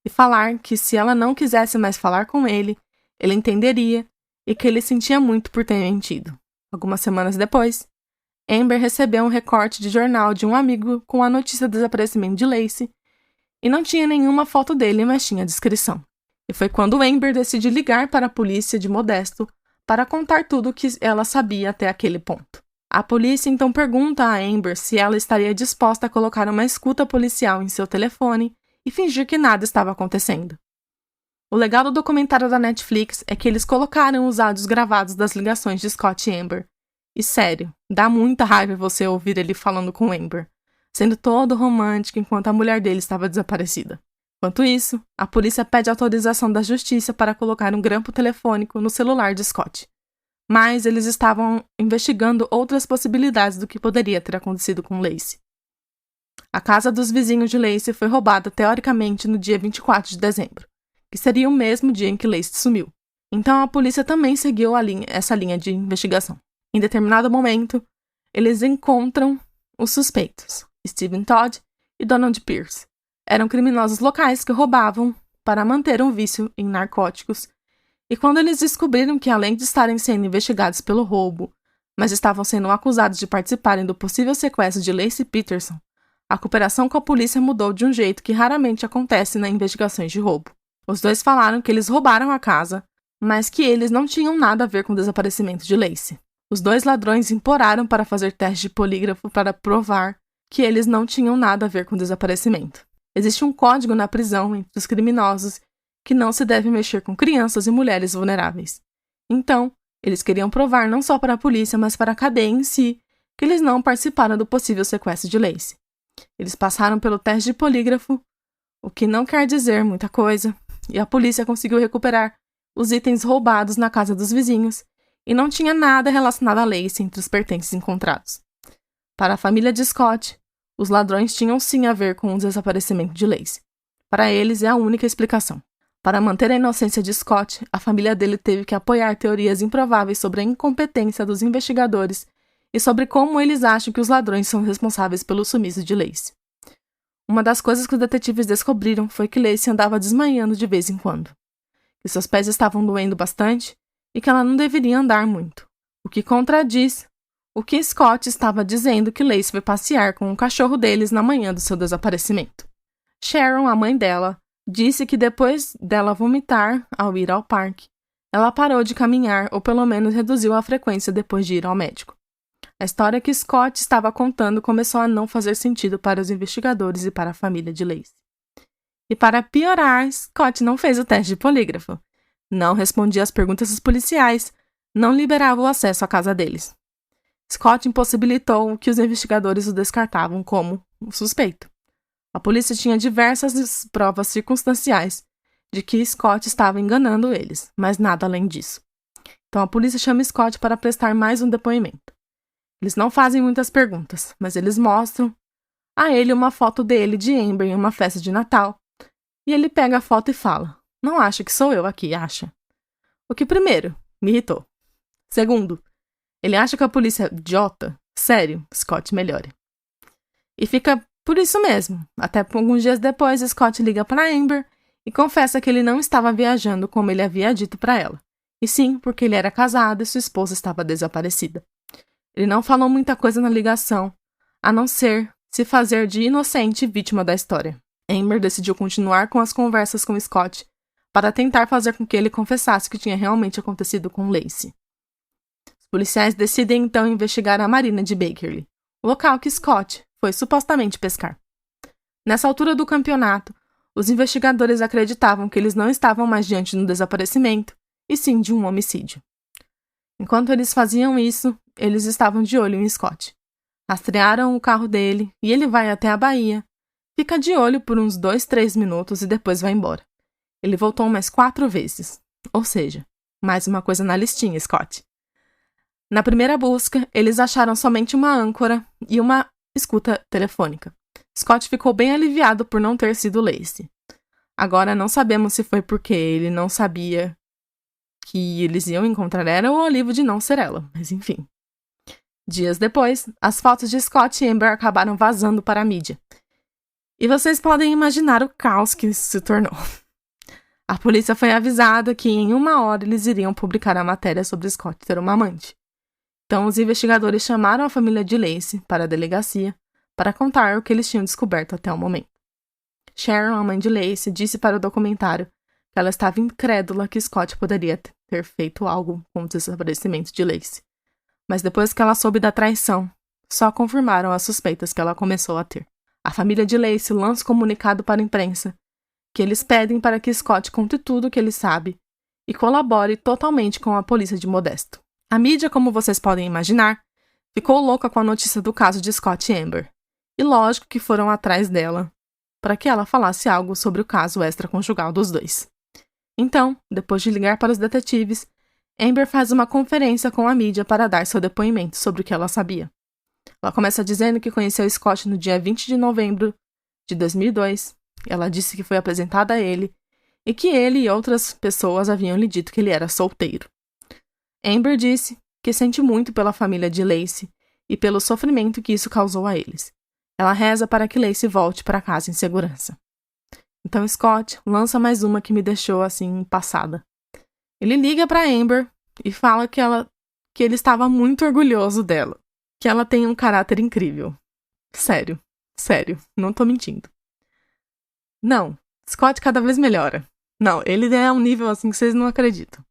e falar que se ela não quisesse mais falar com ele, ele entenderia e que ele sentia muito por ter mentido. Algumas semanas depois, Amber recebeu um recorte de jornal de um amigo com a notícia do desaparecimento de Lacey e não tinha nenhuma foto dele, mas tinha a descrição. E foi quando Amber decide ligar para a polícia de Modesto para contar tudo o que ela sabia até aquele ponto. A polícia então pergunta a Amber se ela estaria disposta a colocar uma escuta policial em seu telefone e fingir que nada estava acontecendo. O legal do documentário da Netflix é que eles colocaram os áudios gravados das ligações de Scott e Amber. E sério, dá muita raiva você ouvir ele falando com Amber, sendo todo romântico enquanto a mulher dele estava desaparecida. Enquanto isso, a polícia pede autorização da justiça para colocar um grampo telefônico no celular de Scott. Mas eles estavam investigando outras possibilidades do que poderia ter acontecido com Lacey. A casa dos vizinhos de Lacey foi roubada teoricamente no dia 24 de dezembro, que seria o mesmo dia em que Lacey sumiu. Então a polícia também seguiu essa linha de investigação. Em determinado momento, eles encontram os suspeitos, Steven Todd e Donald Pierce. Eram criminosos locais que roubavam para manter um vício em narcóticos. E quando eles descobriram que, além de estarem sendo investigados pelo roubo, mas estavam sendo acusados de participarem do possível sequestro de Lacey Peterson, a cooperação com a polícia mudou de um jeito que raramente acontece nas investigações de roubo. Os dois falaram que eles roubaram a casa, mas que eles não tinham nada a ver com o desaparecimento de Lacey. Os dois ladrões imploraram para fazer teste de polígrafo para provar que eles não tinham nada a ver com o desaparecimento. Existe um código na prisão entre os criminosos que não se deve mexer com crianças e mulheres vulneráveis. Então, eles queriam provar não só para a polícia, mas para a cadeia em si, que eles não participaram do possível sequestro de Lacey. Eles passaram pelo teste de polígrafo, o que não quer dizer muita coisa, e a polícia conseguiu recuperar os itens roubados na casa dos vizinhos, e não tinha nada relacionado a Lacey entre os pertences encontrados. Para a família de Scott, os ladrões tinham sim a ver com o desaparecimento de Lacey, Para eles, é a única explicação. Para manter a inocência de Scott, a família dele teve que apoiar teorias improváveis sobre a incompetência dos investigadores e sobre como eles acham que os ladrões são responsáveis pelo sumiço de Lacey. Uma das coisas que os detetives descobriram foi que Lacey andava desmaiando de vez em quando, que seus pés estavam doendo bastante e que ela não deveria andar muito, o que contradiz o que Scott estava dizendo que Lacey foi passear com o cachorro deles na manhã do seu desaparecimento. Sharon, a mãe dela, disse que depois dela vomitar ao ir ao parque, ela parou de caminhar ou pelo menos reduziu a frequência depois de ir ao médico. A história que Scott estava contando começou a não fazer sentido para os investigadores e para a família de Lacey. E para piorar, Scott não fez o teste de polígrafo, não respondia às perguntas dos policiais, não liberava o acesso à casa deles. Scott impossibilitou o que os investigadores o descartavam como um suspeito. A polícia tinha diversas provas circunstanciais de que Scott estava enganando eles, mas nada além disso. Então a polícia chama Scott para prestar mais um depoimento. Eles não fazem muitas perguntas, mas eles mostram a ele uma foto dele de Amber em uma festa de Natal, e ele pega a foto e fala: "Não acha que sou eu aqui, acha?" O que, primeiro, me irritou. Segundo, ele acha que a polícia é idiota. Sério, Scott, melhore. E fica por isso mesmo. Até alguns dias depois, Scott liga para Amber e confessa que ele não estava viajando como ele havia dito para ela. E sim, porque ele era casado e sua esposa estava desaparecida. Ele não falou muita coisa na ligação, a não ser se fazer de inocente vítima da história. Amber decidiu continuar com as conversas com Scott para tentar fazer com que ele confessasse o que tinha realmente acontecido com Lacey. Os policiais decidem então investigar a marina de Bakerley, o local que Scott foi supostamente pescar. Nessa altura do campeonato, os investigadores acreditavam que eles não estavam mais diante de um desaparecimento, e sim de um homicídio. Enquanto eles faziam isso, eles estavam de olho em Scott. Rastrearam o carro dele e ele vai até a Bahia, fica de olho por uns 2-3 minutos e depois vai embora. Ele voltou mais 4 vezes. Ou seja, mais uma coisa na listinha, Scott. Na primeira busca, eles acharam somente uma âncora e uma escuta telefônica. Scott ficou bem aliviado por não ter sido Lacey. Agora não sabemos se foi porque ele não sabia que eles iam encontrar ela ou o alívio de não ser ela, mas enfim. Dias depois, as fotos de Scott e Amber acabaram vazando para a mídia. E vocês podem imaginar o caos que isso se tornou. A polícia foi avisada que em 1 hora eles iriam publicar a matéria sobre Scott ter uma amante. Então os investigadores chamaram a família de Lacey para a delegacia para contar o que eles tinham descoberto até o momento. Sharon, a mãe de Lacey, disse para o documentário que ela estava incrédula que Scott poderia ter feito algo com o desaparecimento de Lacey. Mas depois que ela soube da traição, só confirmaram as suspeitas que ela começou a ter. A família de Lacey lança um comunicado para a imprensa que eles pedem para que Scott conte tudo o que ele sabe e colabore totalmente com a polícia de Modesto. A mídia, como vocês podem imaginar, ficou louca com a notícia do caso de Scott e Amber. E lógico que foram atrás dela para que ela falasse algo sobre o caso extraconjugal dos dois. Então, depois de ligar para os detetives, Amber faz uma conferência com a mídia para dar seu depoimento sobre o que ela sabia. Ela começa dizendo que conheceu Scott no dia 20 de novembro de 2002. Ela disse que foi apresentada a ele e que ele e outras pessoas haviam lhe dito que ele era solteiro. Amber disse que sente muito pela família de Lacey e pelo sofrimento que isso causou a eles. Ela reza para que Lacey volte para casa em segurança. Então Scott lança mais uma que me deixou assim passada. Ele liga para Amber e fala que ele estava muito orgulhoso dela, que ela tem um caráter incrível. Sério, não tô mentindo. Não, Scott cada vez melhora. Não, ele é um nível assim que vocês não acreditam.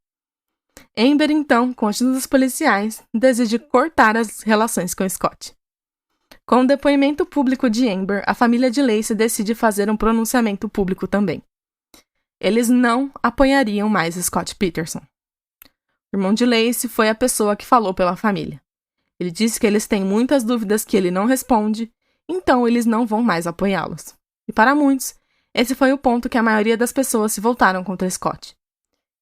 Amber, então, com a ajuda dos policiais, decide cortar as relações com Scott. Com o depoimento público de Amber, a família de Lacey decide fazer um pronunciamento público também. Eles não apoiariam mais Scott Peterson. O irmão de Lacey foi a pessoa que falou pela família. Ele disse que eles têm muitas dúvidas que ele não responde, então eles não vão mais apoiá-los. E para muitos, esse foi o ponto que a maioria das pessoas se voltaram contra Scott.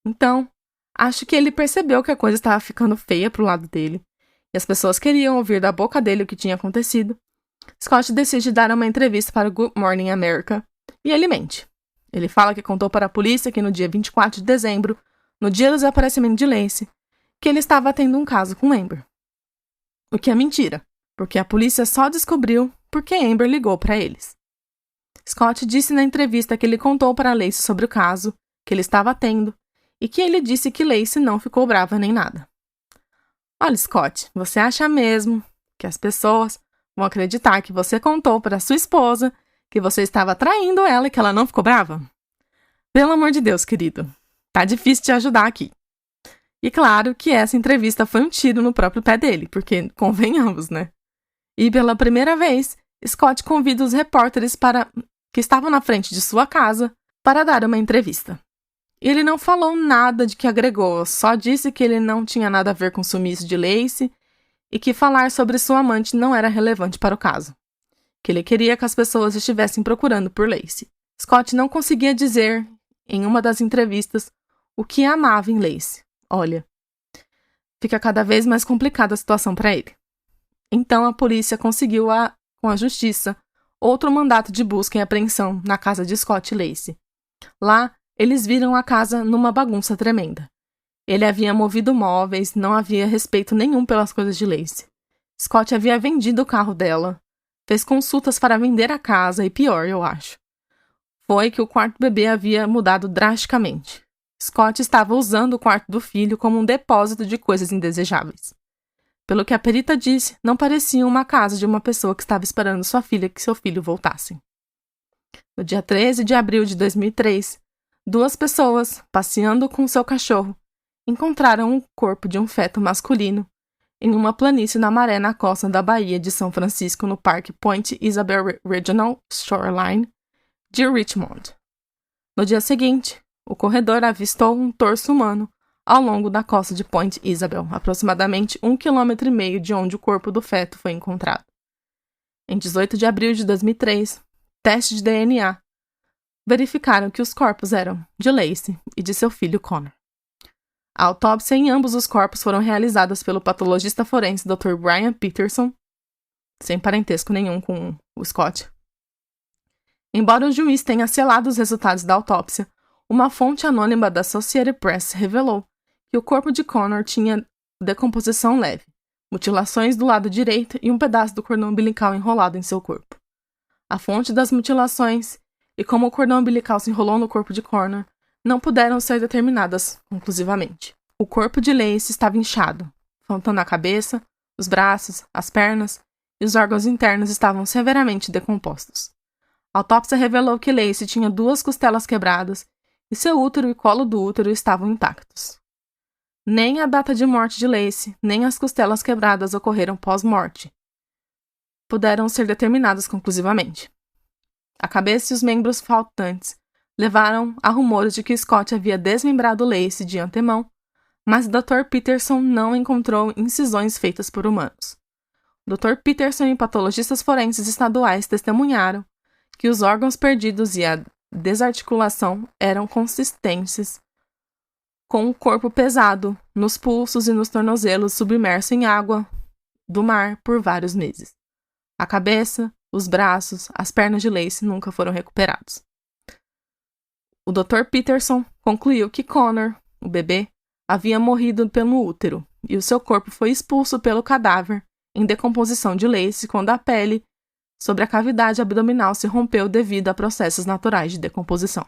Então, acho que ele percebeu que a coisa estava ficando feia pro lado dele, e as pessoas queriam ouvir da boca dele o que tinha acontecido. Scott decide dar uma entrevista para o Good Morning America, e ele mente. Ele fala que contou para a polícia que no dia 24 de dezembro, no dia do desaparecimento de Lacey, que ele estava tendo um caso com Amber. O que é mentira, porque a polícia só descobriu porque Amber ligou para eles. Scott disse na entrevista que ele contou para Lacey sobre o caso que ele estava tendo e que ele disse que Lacey não ficou brava nem nada. Olha, Scott, você acha mesmo que as pessoas vão acreditar que você contou para sua esposa que você estava traindo ela e que ela não ficou brava? Pelo amor de Deus, querido. Tá difícil te ajudar aqui. E claro que essa entrevista foi um tiro no próprio pé dele, porque convenhamos, né? E pela primeira vez, Scott convida os repórteres que estavam na frente de sua casa para dar uma entrevista. Ele não falou nada de que agregou, só disse que ele não tinha nada a ver com o sumiço de Lacey e que falar sobre sua amante não era relevante para o caso. Que ele queria que as pessoas estivessem procurando por Lacey. Scott não conseguia dizer, em uma das entrevistas, o que amava em Lacey. Olha, fica cada vez mais complicada a situação para ele. Então a polícia conseguiu, com a justiça, outro mandato de busca e apreensão na casa de Scott e Lacey. Lá, eles viram a casa numa bagunça tremenda. Ele havia movido móveis, não havia respeito nenhum pelas coisas de Lacey. Scott havia vendido o carro dela, fez consultas para vender a casa e pior, eu acho, foi que o quarto bebê havia mudado drasticamente. Scott estava usando o quarto do filho como um depósito de coisas indesejáveis. Pelo que a perita disse, não parecia uma casa de uma pessoa que estava esperando sua filha que seu filho voltassem. No dia 13 de abril de 2003, 2 pessoas, passeando com seu cachorro, encontraram o corpo de um feto masculino em uma planície na maré na costa da Baía de São Francisco no Parque Point Isabel Regional Shoreline de Richmond. No dia seguinte, o corredor avistou um torso humano ao longo da costa de Point Isabel, aproximadamente 1,5 km de onde o corpo do feto foi encontrado. Em 18 de abril de 2003, testes de DNA verificaram que os corpos eram de Lacey e de seu filho Connor. A autópsia em ambos os corpos foram realizadas pelo patologista forense Dr. Brian Peterson, sem parentesco nenhum com o Scott. Embora o juiz tenha selado os resultados da autópsia, uma fonte anônima da Associated Press revelou que o corpo de Connor tinha decomposição leve, mutilações do lado direito e um pedaço do cordão umbilical enrolado em seu corpo. A fonte das mutilações e como o cordão umbilical se enrolou no corpo de Connor não puderam ser determinadas conclusivamente. O corpo de Lacey estava inchado, faltando a cabeça, os braços, as pernas e os órgãos internos estavam severamente decompostos. A autópsia revelou que Lacey tinha 2 costelas quebradas e seu útero e colo do útero estavam intactos. Nem a data de morte de Lacey, nem as costelas quebradas ocorreram pós-morte. Puderam ser determinadas conclusivamente. A cabeça e os membros faltantes levaram a rumores de que Scott havia desmembrado Lacey de antemão, mas o Dr. Peterson não encontrou incisões feitas por humanos. O Dr. Peterson e patologistas forenses estaduais testemunharam que os órgãos perdidos e a desarticulação eram consistentes com o corpo pesado, nos pulsos e nos tornozelos submerso em água do mar por vários meses. A cabeça, os braços, as pernas de Lacey nunca foram recuperados. O Dr. Peterson concluiu que Connor, o bebê, havia morrido pelo útero e o seu corpo foi expulso pelo cadáver em decomposição de Lacey quando a pele sobre a cavidade abdominal se rompeu devido a processos naturais de decomposição.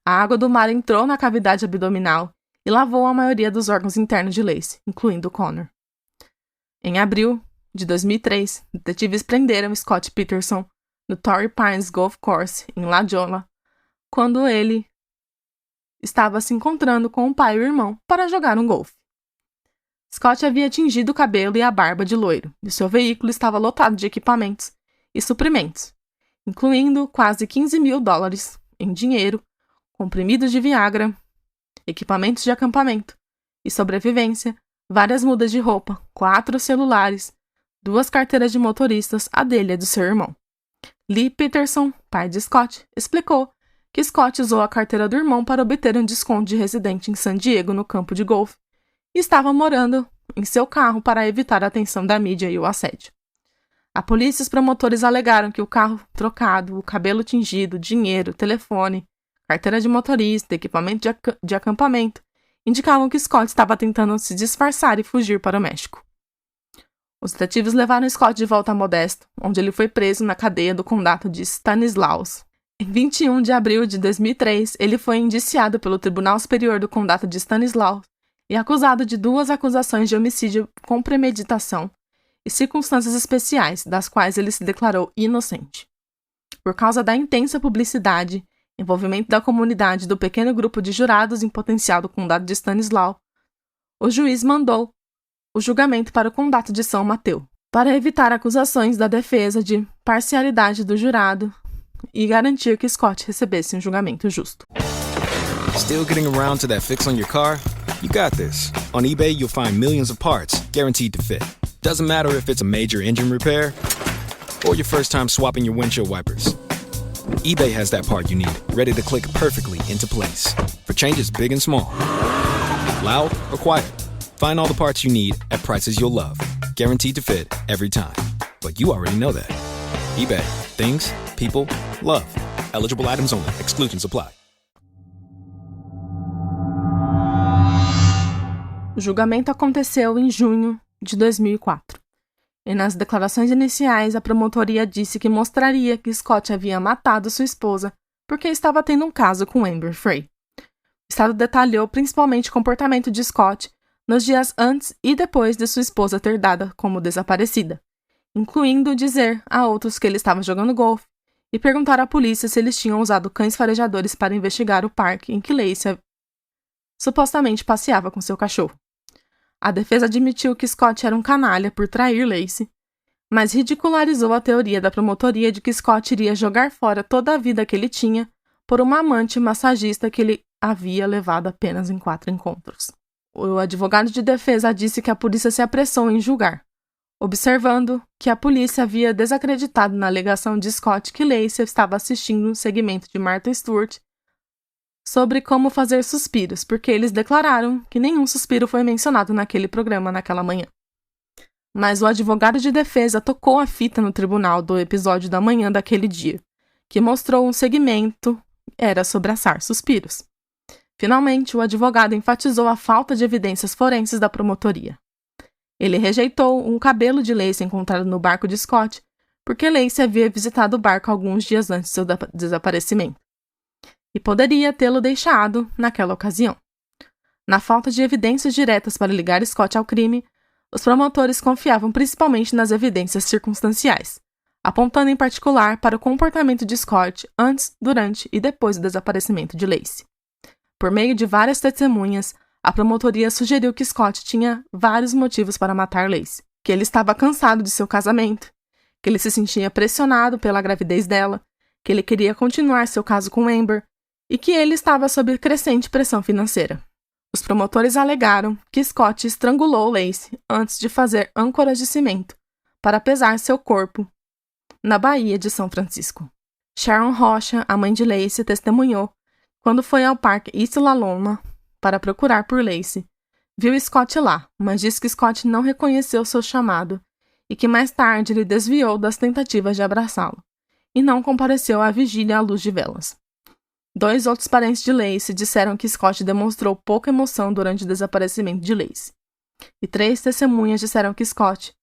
A água do mar entrou na cavidade abdominal e lavou a maioria dos órgãos internos de Lacey, incluindo Connor. Em abril de 2003, detetives prenderam Scott Peterson no Torrey Pines Golf Course, em La Jolla, quando ele estava se encontrando com o pai e o irmão para jogar um golfe. Scott havia tingido o cabelo e a barba de loiro, e seu veículo estava lotado de equipamentos e suprimentos, incluindo quase $15.000 em dinheiro, comprimidos de Viagra, equipamentos de acampamento e sobrevivência, várias mudas de roupa, 4 celulares, 2 carteiras de motoristas, a dele e a do seu irmão. Lee Peterson, pai de Scott, explicou que Scott usou a carteira do irmão para obter um desconto de residente em San Diego no campo de golfe e estava morando em seu carro para evitar a atenção da mídia e o assédio. A polícia e os promotores alegaram que o carro trocado, o cabelo tingido, dinheiro, telefone, carteira de motorista, equipamento de acampamento, indicavam que Scott estava tentando se disfarçar e fugir para o México. Os detetives levaram Scott de volta a Modesto, onde ele foi preso na cadeia do condado de Stanislaus. Em 21 de abril de 2003, ele foi indiciado pelo Tribunal Superior do Condado de Stanislaus e acusado de 2 acusações de homicídio com premeditação e circunstâncias especiais, das quais ele se declarou inocente. Por causa da intensa publicidade, envolvimento da comunidade e do pequeno grupo de jurados em potencial do Condado de Stanislaus, o juiz mandou o julgamento para o Condado de São Mateus, para evitar acusações da defesa de parcialidade do jurado e garantir que Scott recebesse um julgamento justo. Still getting around to that fix on your car? You got this. On eBay, you'll find millions of parts, guaranteed to fit. Doesn't matter if it's a major engine repair or your first time swapping your windshield wipers. eBay has that part you need, ready to click perfectly into place for changes big and small. Loud or quiet, find all the parts you need at prices you'll love, guaranteed to fit every time. But you already know that. eBay. Things, people, love. Eligible items only. Exclusions apply. O julgamento aconteceu em junho de 2004. E nas declarações iniciais, a promotoria disse que mostraria que Scott havia matado sua esposa porque estava tendo um caso com Amber Frey. O Estado detalhou principalmente o comportamento de Scott nos dias antes e depois de sua esposa ter dado como desaparecida, incluindo dizer a outros que ele estava jogando golfe e perguntar à polícia se eles tinham usado cães farejadores para investigar o parque em que Lacey supostamente passeava com seu cachorro. A defesa admitiu que Scott era um canalha por trair Lacey, mas ridicularizou a teoria da promotoria de que Scott iria jogar fora toda a vida que ele tinha por uma amante massagista que ele havia levado apenas em 4 encontros. O advogado de defesa disse que a polícia se apressou em julgar, observando que a polícia havia desacreditado na alegação de Scott que Lacey estava assistindo um segmento de Martha Stewart sobre como fazer suspiros, porque eles declararam que nenhum suspiro foi mencionado naquele programa naquela manhã. Mas o advogado de defesa tocou a fita no tribunal do episódio da manhã daquele dia, que mostrou um segmento era sobre assar suspiros. Finalmente, o advogado enfatizou a falta de evidências forenses da promotoria. Ele rejeitou um cabelo de Lacey encontrado no barco de Scott, porque Lacey havia visitado o barco alguns dias antes de seu desaparecimento, e poderia tê-lo deixado naquela ocasião. Na falta de evidências diretas para ligar Scott ao crime, os promotores confiavam principalmente nas evidências circunstanciais, apontando em particular para o comportamento de Scott antes, durante e depois do desaparecimento de Lacey. Por meio de várias testemunhas, a promotoria sugeriu que Scott tinha vários motivos para matar Lacey, que ele estava cansado de seu casamento, que ele se sentia pressionado pela gravidez dela, que ele queria continuar seu caso com Amber e que ele estava sob crescente pressão financeira. Os promotores alegaram que Scott estrangulou Lacey antes de fazer âncoras de cimento para pesar seu corpo na Baía de São Francisco. Sharon Rocha, a mãe de Lacey, testemunhou quando foi ao parque Isla Loma para procurar por Lacey. Viu Scott lá, mas disse que Scott não reconheceu seu chamado e que mais tarde ele desviou das tentativas de abraçá-lo e não compareceu à vigília à luz de velas. 2 outros parentes de Lacey disseram que Scott demonstrou pouca emoção durante o desaparecimento de Lacey. E 3 testemunhas disseram que Scott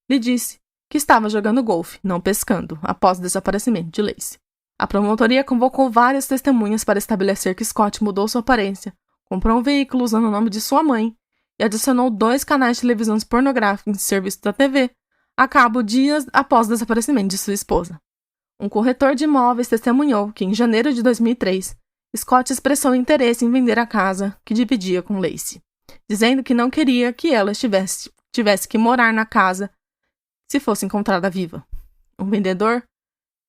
lhe disse que estava jogando golfe, não pescando, após o desaparecimento de Lacey. A promotoria convocou várias testemunhas para estabelecer que Scott mudou sua aparência, comprou um veículo usando o nome de sua mãe e adicionou 2 canais de televisão pornográficos em serviço da TV a cabo dias após o desaparecimento de sua esposa. Um corretor de imóveis testemunhou que, em janeiro de 2003, Scott expressou interesse em vender a casa que dividia com Lacey, dizendo que não queria que ela tivesse que morar na casa se fosse encontrada viva. Um vendedor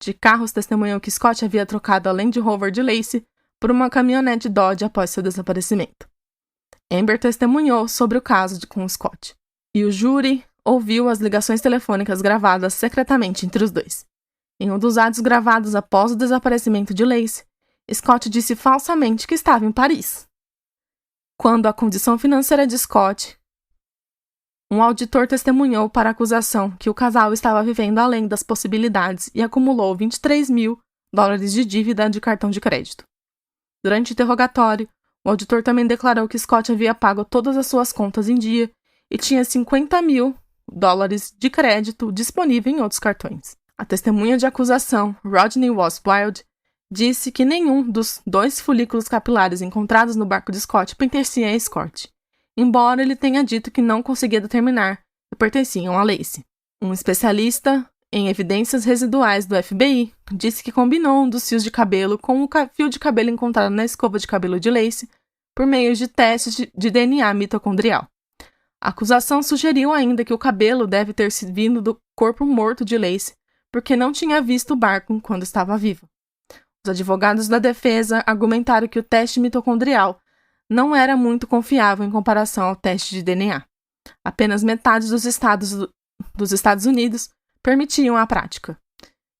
de carros testemunhou que Scott havia trocado a Land Rover de Lacey por uma caminhonete Dodge após seu desaparecimento. Amber testemunhou sobre o caso com Scott, e o júri ouviu as ligações telefônicas gravadas secretamente entre os dois. Em um dos áudios gravados após o desaparecimento de Lacey, Scott disse falsamente que estava em Paris. Quando a condição financeira de Scott, um auditor testemunhou para a acusação que o casal estava vivendo além das possibilidades e acumulou $23.000 de dívida de cartão de crédito. Durante o interrogatório, o auditor também declarou que Scott havia pago todas as suas contas em dia e tinha $50.000 de crédito disponível em outros cartões. A testemunha de acusação, Rodney Oswald, disse que nenhum dos 2 folículos capilares encontrados no barco de Scott pertencia a Scott, embora ele tenha dito que não conseguia determinar que pertenciam a Lacey. Um especialista em evidências residuais do FBI disse que combinou um dos fios de cabelo com o fio de cabelo encontrado na escova de cabelo de Lacey por meio de testes de DNA mitocondrial. A acusação sugeriu ainda que o cabelo deve ter vindo do corpo morto de Lacey, porque não tinha visto o barco quando estava vivo. Os advogados da defesa argumentaram que o teste mitocondrial não era muito confiável em comparação ao teste de DNA. Apenas metade dos Estados Unidos permitiam a prática.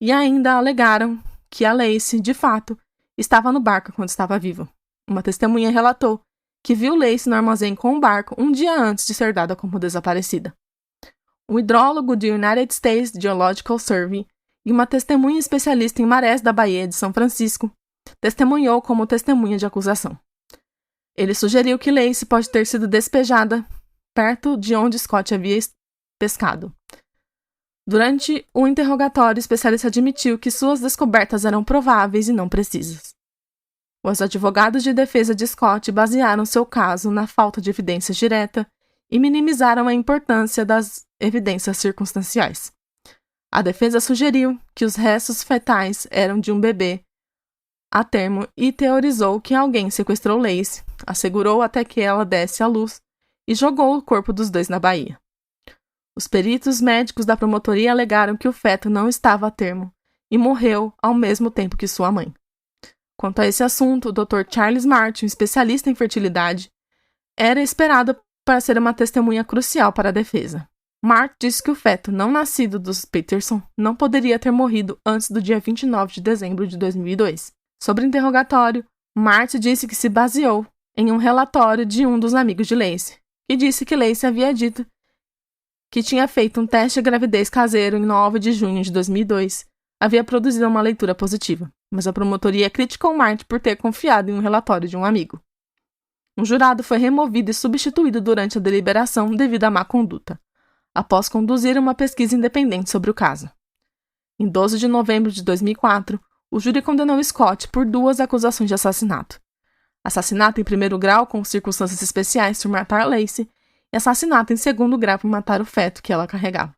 E ainda alegaram que a Lacey, de fato, estava no barco quando estava viva. Uma testemunha relatou que viu Lacey no armazém com o barco um dia antes de ser dada como desaparecida. Um hidrólogo do United States Geological Survey e uma testemunha especialista em marés da Baía de São Francisco testemunhou como testemunha de acusação. Ele sugeriu que Lacey pode ter sido despejada perto de onde Scott havia pescado. Durante o interrogatório, o especialista admitiu que suas descobertas eram prováveis e não precisas. Os advogados de defesa de Scott basearam seu caso na falta de evidência direta e minimizaram a importância das evidências circunstanciais. A defesa sugeriu que os restos fetais eram de um bebê a termo e teorizou que alguém sequestrou Lacey, assegurou até que ela desse à luz e jogou o corpo dos 2 na baía. Os peritos médicos da promotoria alegaram que o feto não estava a termo e morreu ao mesmo tempo que sua mãe. Quanto a esse assunto, o Dr. Charles Martin, um especialista em fertilidade, era esperado para ser uma testemunha crucial para a defesa. Martin disse que o feto não nascido dos Peterson não poderia ter morrido antes do dia 29 de dezembro de 2002. Sobre o interrogatório, Martin disse que se baseou em um relatório de um dos amigos de Lacey, que disse que Lacey havia dito que tinha feito um teste de gravidez caseiro em 9 de junho de 2002, havia produzido uma leitura positiva, mas a promotoria criticou Martin por ter confiado em um relatório de um amigo. Um jurado foi removido e substituído durante a deliberação devido à má conduta, após conduzir uma pesquisa independente sobre o caso. Em 12 de novembro de 2004, o júri condenou Scott por 2 acusações de assassinato. Assassinato em primeiro grau com circunstâncias especiais por matar Lacey e assassinato em segundo grau por matar o feto que ela carregava.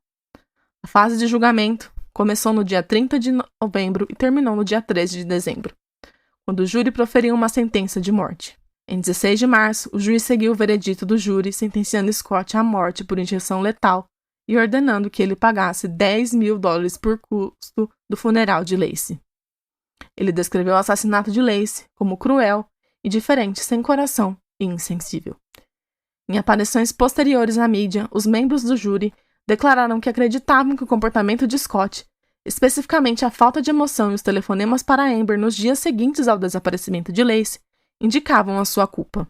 A fase de julgamento começou no dia 30 de novembro e terminou no dia 13 de dezembro, quando o júri proferiu uma sentença de morte. Em 16 de março, o juiz seguiu o veredito do júri, sentenciando Scott à morte por injeção letal e ordenando que ele pagasse $10.000 por custo do funeral de Lacey. Ele descreveu o assassinato de Lacey como cruel e diferente, sem coração e insensível. Em aparições posteriores à mídia, os membros do júri declararam que acreditavam que o comportamento de Scott, especificamente a falta de emoção e os telefonemas para Amber nos dias seguintes ao desaparecimento de Lacey, indicavam a sua culpa.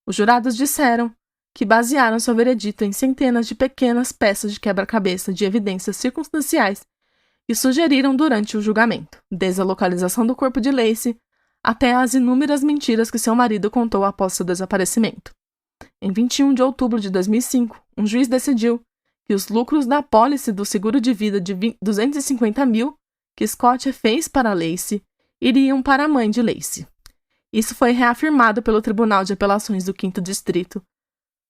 Os jurados disseram que basearam seu veredito em centenas de pequenas peças de quebra-cabeça de evidências circunstanciais que sugeriram durante o julgamento, desde a localização do corpo de Lacey até as inúmeras mentiras que seu marido contou após seu desaparecimento. Em 21 de outubro de 2005, um juiz decidiu que os lucros da apólice do seguro de vida de $250.000 que Scott fez para Lacey iriam para a mãe de Lacey. Isso foi reafirmado pelo Tribunal de Apelações do 5º Distrito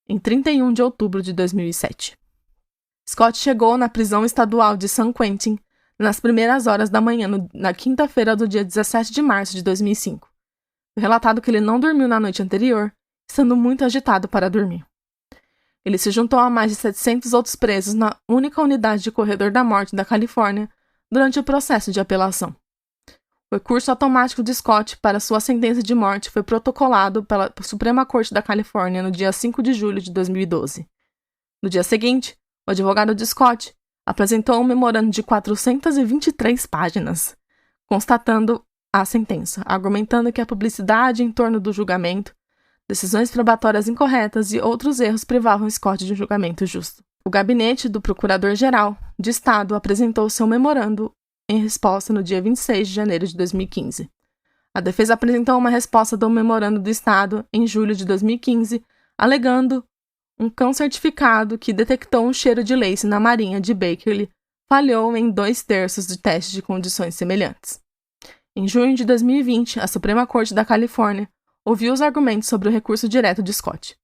em 31 de outubro de 2007. Scott chegou na prisão estadual de San Quentin nas primeiras horas da manhã na quinta-feira do dia 17 de março de 2005. Foi relatado que ele não dormiu na noite anterior, estando muito agitado para dormir. Ele se juntou a mais de 700 outros presos na única unidade de corredor da morte da Califórnia durante o processo de apelação. O recurso automático de Scott para sua sentença de morte foi protocolado pela Suprema Corte da Califórnia no dia 5 de julho de 2012. No dia seguinte, o advogado de Scott apresentou um memorando de 423 páginas, constatando a sentença, argumentando que a publicidade em torno do julgamento, decisões probatórias incorretas e outros erros privavam Scott de um julgamento justo. O gabinete do Procurador-Geral de Estado apresentou seu memorando em resposta no dia 26 de janeiro de 2015. A defesa apresentou uma resposta do memorando do Estado em julho de 2015, alegando um cão certificado que detectou um cheiro de Lacey na marinha de Bakerley falhou em 2/3 de testes de condições semelhantes. Em junho de 2020, a Suprema Corte da Califórnia ouviu os argumentos sobre o recurso direto de Scott.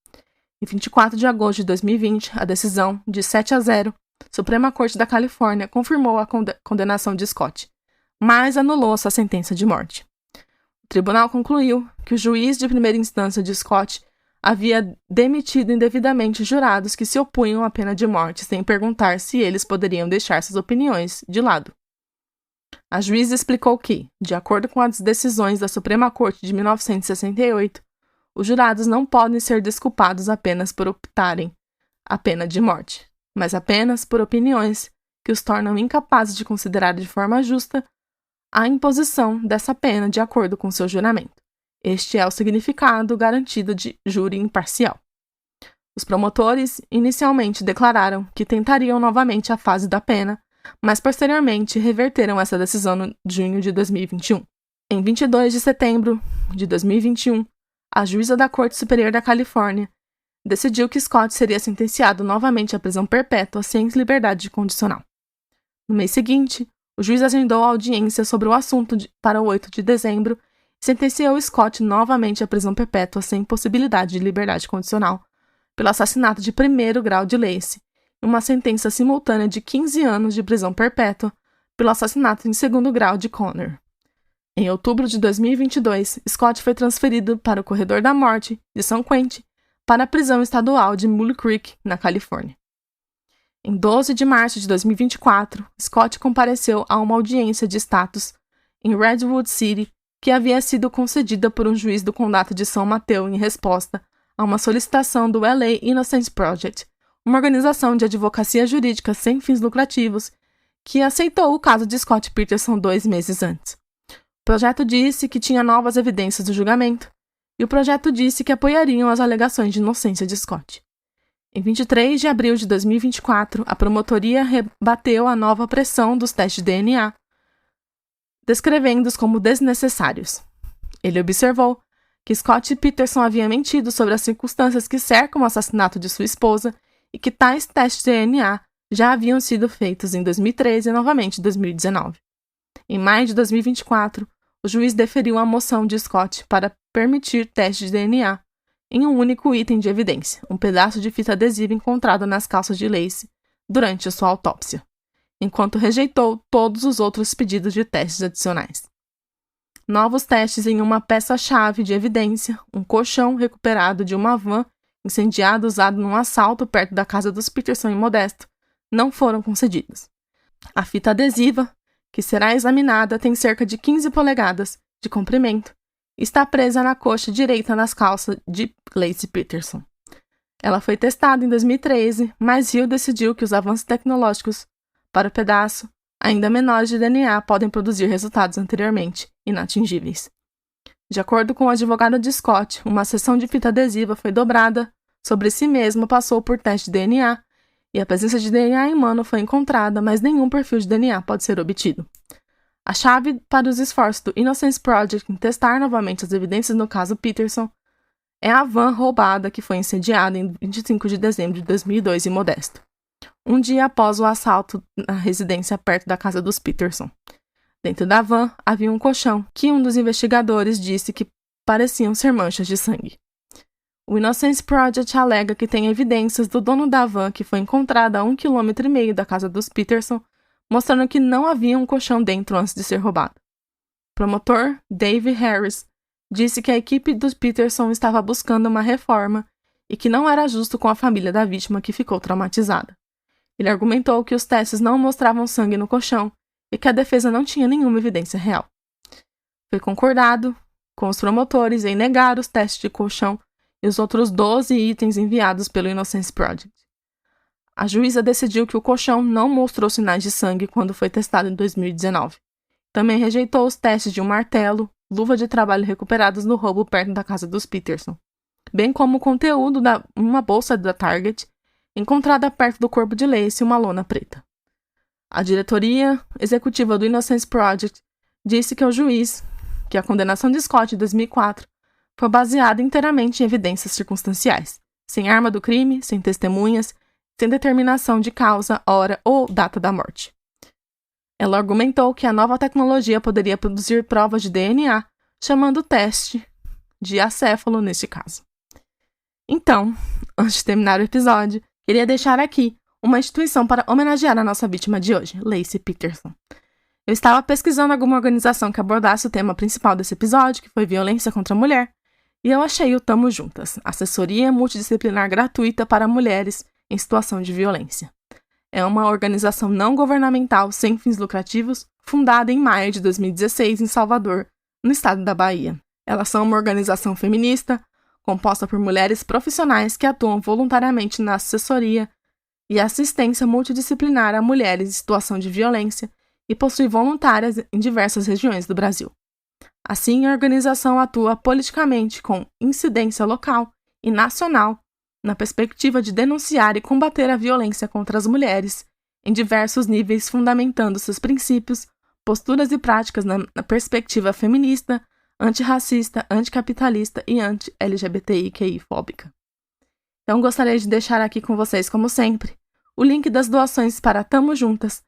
Em 24 de agosto de 2020, a decisão de 7-0, Suprema Corte da Califórnia confirmou a condenação de Scott, mas anulou sua sentença de morte. O tribunal concluiu que o juiz de primeira instância de Scott havia demitido indevidamente jurados que se opunham à pena de morte sem perguntar se eles poderiam deixar suas opiniões de lado. A juíza explicou que, de acordo com as decisões da Suprema Corte de 1968, os jurados não podem ser desculpados apenas por optarem a pena de morte, mas apenas por opiniões que os tornam incapazes de considerar de forma justa a imposição dessa pena de acordo com seu juramento. Este é o significado garantido de júri imparcial. Os promotores inicialmente declararam que tentariam novamente a fase da pena, mas posteriormente reverteram essa decisão no junho de 2021. Em 22 de setembro de 2021, a juíza da Corte Superior da Califórnia decidiu que Scott seria sentenciado novamente à prisão perpétua sem liberdade condicional. No mês seguinte, o juiz agendou a audiência sobre o assunto para o 8 de dezembro e sentenciou Scott novamente à prisão perpétua sem possibilidade de liberdade condicional pelo assassinato de primeiro grau de Lacey e uma sentença simultânea de 15 anos de prisão perpétua pelo assassinato em segundo grau de Connor. Em outubro de 2022, Scott foi transferido para o Corredor da Morte de São Quentin para a prisão estadual de Mule Creek, na Califórnia. Em 12 de março de 2024, Scott compareceu a uma audiência de status em Redwood City que havia sido concedida por um juiz do condado de São Mateus em resposta a uma solicitação do LA Innocence Project, uma organização de advocacia jurídica sem fins lucrativos que aceitou o caso de Scott Peterson 2 meses antes. O projeto disse que tinha novas evidências do julgamento e o projeto disse que apoiariam as alegações de inocência de Scott. Em 23 de abril de 2024, a promotoria rebateu a nova pressão dos testes de DNA, descrevendo-os como desnecessários. Ele observou que Scott Peterson havia mentido sobre as circunstâncias que cercam o assassinato de sua esposa e que tais testes de DNA já haviam sido feitos em 2013 e novamente em 2019. Em maio de 2024, o juiz deferiu a moção de Scott para permitir testes de DNA em um único item de evidência, um pedaço de fita adesiva encontrado nas calças de Lacey durante a sua autópsia, enquanto rejeitou todos os outros pedidos de testes adicionais. Novos testes em uma peça-chave de evidência, um colchão recuperado de uma van incendiada usado num assalto perto da casa dos Peterson em Modesto, não foram concedidos. A fita adesiva, que será examinada, tem cerca de 15 polegadas de comprimento e está presa na coxa direita nas calças de Lacey Peterson. Ela foi testada em 2013, mas Hill decidiu que os avanços tecnológicos para o pedaço ainda menores de DNA podem produzir resultados anteriormente inatingíveis. De acordo com o advogado de Scott, uma seção de fita adesiva foi dobrada sobre si mesma, passou por teste de DNA e a presença de DNA humano foi encontrada, mas nenhum perfil de DNA pode ser obtido. A chave para os esforços do Innocence Project em testar novamente as evidências no caso Peterson é a van roubada que foi incendiada em 25 de dezembro de 2002 em Modesto, um dia após o assalto na residência perto da casa dos Peterson. Dentro da van havia um colchão que um dos investigadores disse que pareciam ser manchas de sangue. O Innocence Project alega que tem evidências do dono da van que foi encontrada a 1,5 km da casa dos Peterson, mostrando que não havia um colchão dentro antes de ser roubado. O promotor, Dave Harris, disse que a equipe dos Peterson estava buscando uma reforma e que não era justo com a família da vítima que ficou traumatizada. Ele argumentou que os testes não mostravam sangue no colchão e que a defesa não tinha nenhuma evidência real. Foi concordado com os promotores em negar os testes de colchão e os outros 12 itens enviados pelo Innocence Project. A juíza decidiu que o colchão não mostrou sinais de sangue quando foi testado em 2019. Também rejeitou os testes de um martelo, luva de trabalho recuperados no roubo perto da casa dos Peterson, bem como o conteúdo de uma bolsa da Target encontrada perto do corpo de Lacey e uma lona preta. A diretoria executiva do Innocence Project disse que o juiz que a condenação de Scott de 2004 foi baseada inteiramente em evidências circunstanciais, sem arma do crime, sem testemunhas, sem determinação de causa, hora ou data da morte. Ela argumentou que a nova tecnologia poderia produzir provas de DNA, chamando o teste de acéfalo neste caso. Então, antes de terminar o episódio, queria deixar aqui uma instituição para homenagear a nossa vítima de hoje, Laci Peterson. Eu estava pesquisando alguma organização que abordasse o tema principal desse episódio, que foi violência contra a mulher, e eu achei o Tamo Juntas, assessoria multidisciplinar gratuita para mulheres em situação de violência. É uma organização não governamental sem fins lucrativos, fundada em maio de 2016 em Salvador, no estado da Bahia. Elas são uma organização feminista, composta por mulheres profissionais que atuam voluntariamente na assessoria e assistência multidisciplinar a mulheres em situação de violência e possui voluntárias em diversas regiões do Brasil. Assim, a organização atua politicamente com incidência local e nacional na perspectiva de denunciar e combater a violência contra as mulheres em diversos níveis, fundamentando seus princípios, posturas e práticas na perspectiva feminista, antirracista, anticapitalista e anti-LGBTIQI-fóbica. Então, gostaria de deixar aqui com vocês, como sempre, o link das doações para Tamo Juntas,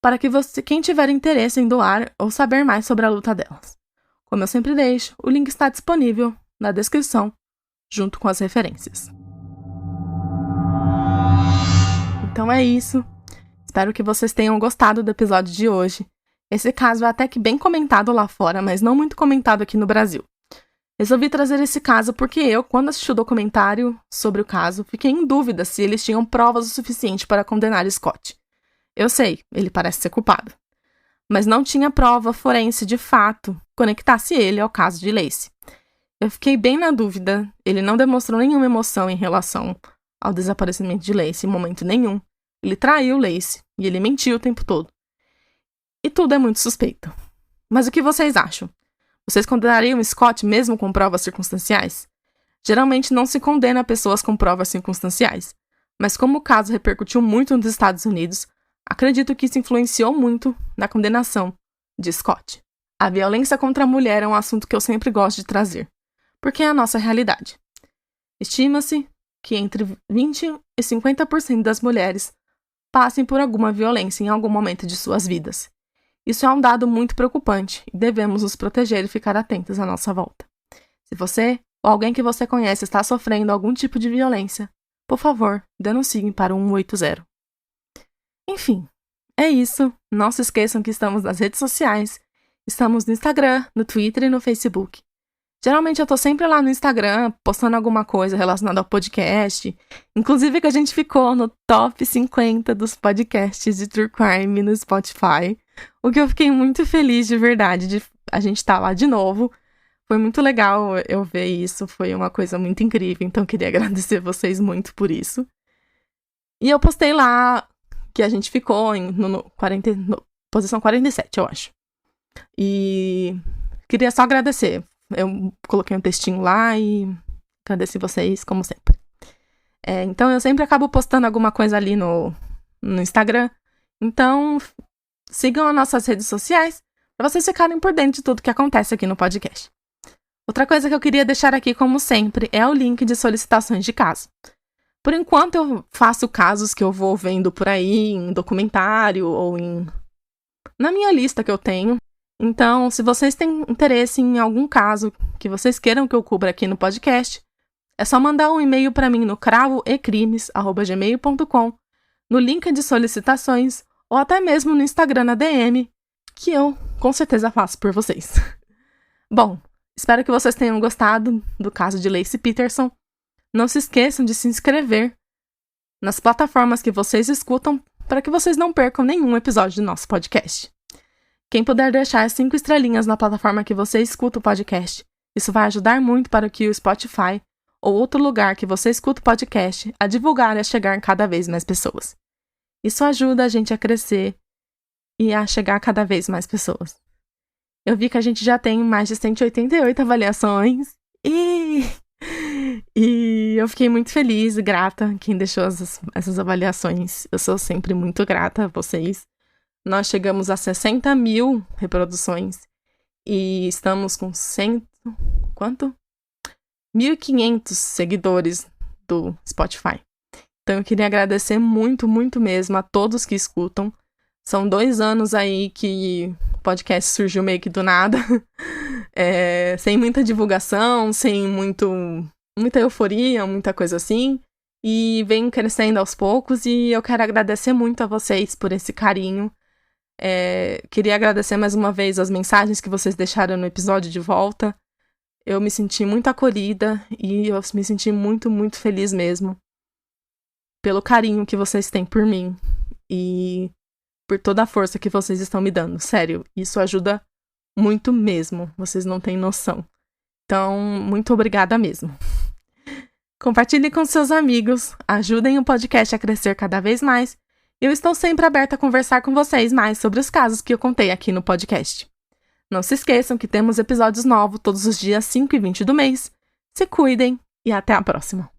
para que quem tiver interesse em doar ou saber mais sobre a luta delas. Como eu sempre deixo, o link está disponível na descrição, junto com as referências. Então é isso. Espero que vocês tenham gostado do episódio de hoje. Esse caso é até que bem comentado lá fora, mas não muito comentado aqui no Brasil. Resolvi trazer esse caso porque eu, quando assisti o documentário sobre o caso, fiquei em dúvida se eles tinham provas o suficiente para condenar Scott. Eu sei, ele parece ser culpado. Mas não tinha prova forense de fato que conectasse ele ao caso de Laci. Eu fiquei bem na dúvida, ele não demonstrou nenhuma emoção em relação ao desaparecimento de Laci em momento nenhum. Ele traiu Laci e ele mentiu o tempo todo. E tudo é muito suspeito. Mas o que vocês acham? Vocês condenariam Scott mesmo com provas circunstanciais? Geralmente não se condena pessoas com provas circunstanciais, mas como o caso repercutiu muito nos Estados Unidos, acredito que isso influenciou muito na condenação de Scott. A violência contra a mulher é um assunto que eu sempre gosto de trazer, porque é a nossa realidade. Estima-se que entre 20% e 50% das mulheres passem por alguma violência em algum momento de suas vidas. Isso é um dado muito preocupante e devemos nos proteger e ficar atentos à nossa volta. Se você ou alguém que você conhece está sofrendo algum tipo de violência, por favor, denuncie para o 180. Enfim, é isso. Não se esqueçam que estamos nas redes sociais. Estamos no Instagram, no Twitter e no Facebook. Geralmente eu tô sempre lá no Instagram, postando alguma coisa relacionada ao podcast. Inclusive que a gente ficou no top 50 dos podcasts de True Crime no Spotify. O que eu fiquei muito feliz de verdade, de a gente estar lá de novo. Foi muito legal eu ver isso, foi uma coisa muito incrível. Então eu queria agradecer vocês muito por isso. E eu postei lá que a gente ficou no posição 47, eu acho. E queria só agradecer. Eu coloquei um textinho lá e agradeci vocês, como sempre. Então, eu sempre acabo postando alguma coisa ali no Instagram. Então, sigam as nossas redes sociais para vocês ficarem por dentro de tudo que acontece aqui no podcast. Outra coisa que eu queria deixar aqui, como sempre, é o link de solicitações de caso. Por enquanto, eu faço casos que eu vou vendo por aí, em documentário ou na minha lista que eu tenho. Então, se vocês têm interesse em algum caso que vocês queiram que eu cubra aqui no podcast, é só mandar um e-mail para mim no cravoecrimes@gmail.com, no link de solicitações ou até mesmo no Instagram na DM, que eu com certeza faço por vocês. Bom, espero que vocês tenham gostado do caso de Laci Peterson. Não se esqueçam de se inscrever nas plataformas que vocês escutam para que vocês não percam nenhum episódio do nosso podcast. Quem puder deixar 5 estrelinhas na plataforma que você escuta o podcast, isso vai ajudar muito para que o Spotify ou outro lugar que você escuta o podcast a divulgar e a chegar em cada vez mais pessoas. Isso ajuda a gente a crescer e a chegar a cada vez mais pessoas. Eu vi que a gente já tem mais de 188 avaliações e eu fiquei muito feliz e grata quem deixou essas avaliações. Eu sou sempre muito grata a vocês. Nós chegamos a 60 mil reproduções e estamos com 1.500 seguidores do Spotify. Então eu queria agradecer muito, muito mesmo a todos que escutam. São 2 anos aí que o podcast surgiu meio que do nada, sem muita divulgação, sem muita euforia, muita coisa assim. E vem crescendo aos poucos e eu quero agradecer muito a vocês por esse carinho. Queria agradecer mais uma vez as mensagens que vocês deixaram no episódio de volta. Eu me senti muito acolhida e eu me senti muito, muito feliz mesmo pelo carinho que vocês têm por mim e por toda a força que vocês estão me dando. Sério, isso ajuda muito mesmo, vocês não têm noção. Então, muito obrigada mesmo. Compartilhe com seus amigos, ajudem o podcast a crescer cada vez mais. Eu estou sempre aberta a conversar com vocês mais sobre os casos que eu contei aqui no podcast. Não se esqueçam que temos episódios novos todos os dias 5 e 20 do mês. Se cuidem e até a próxima.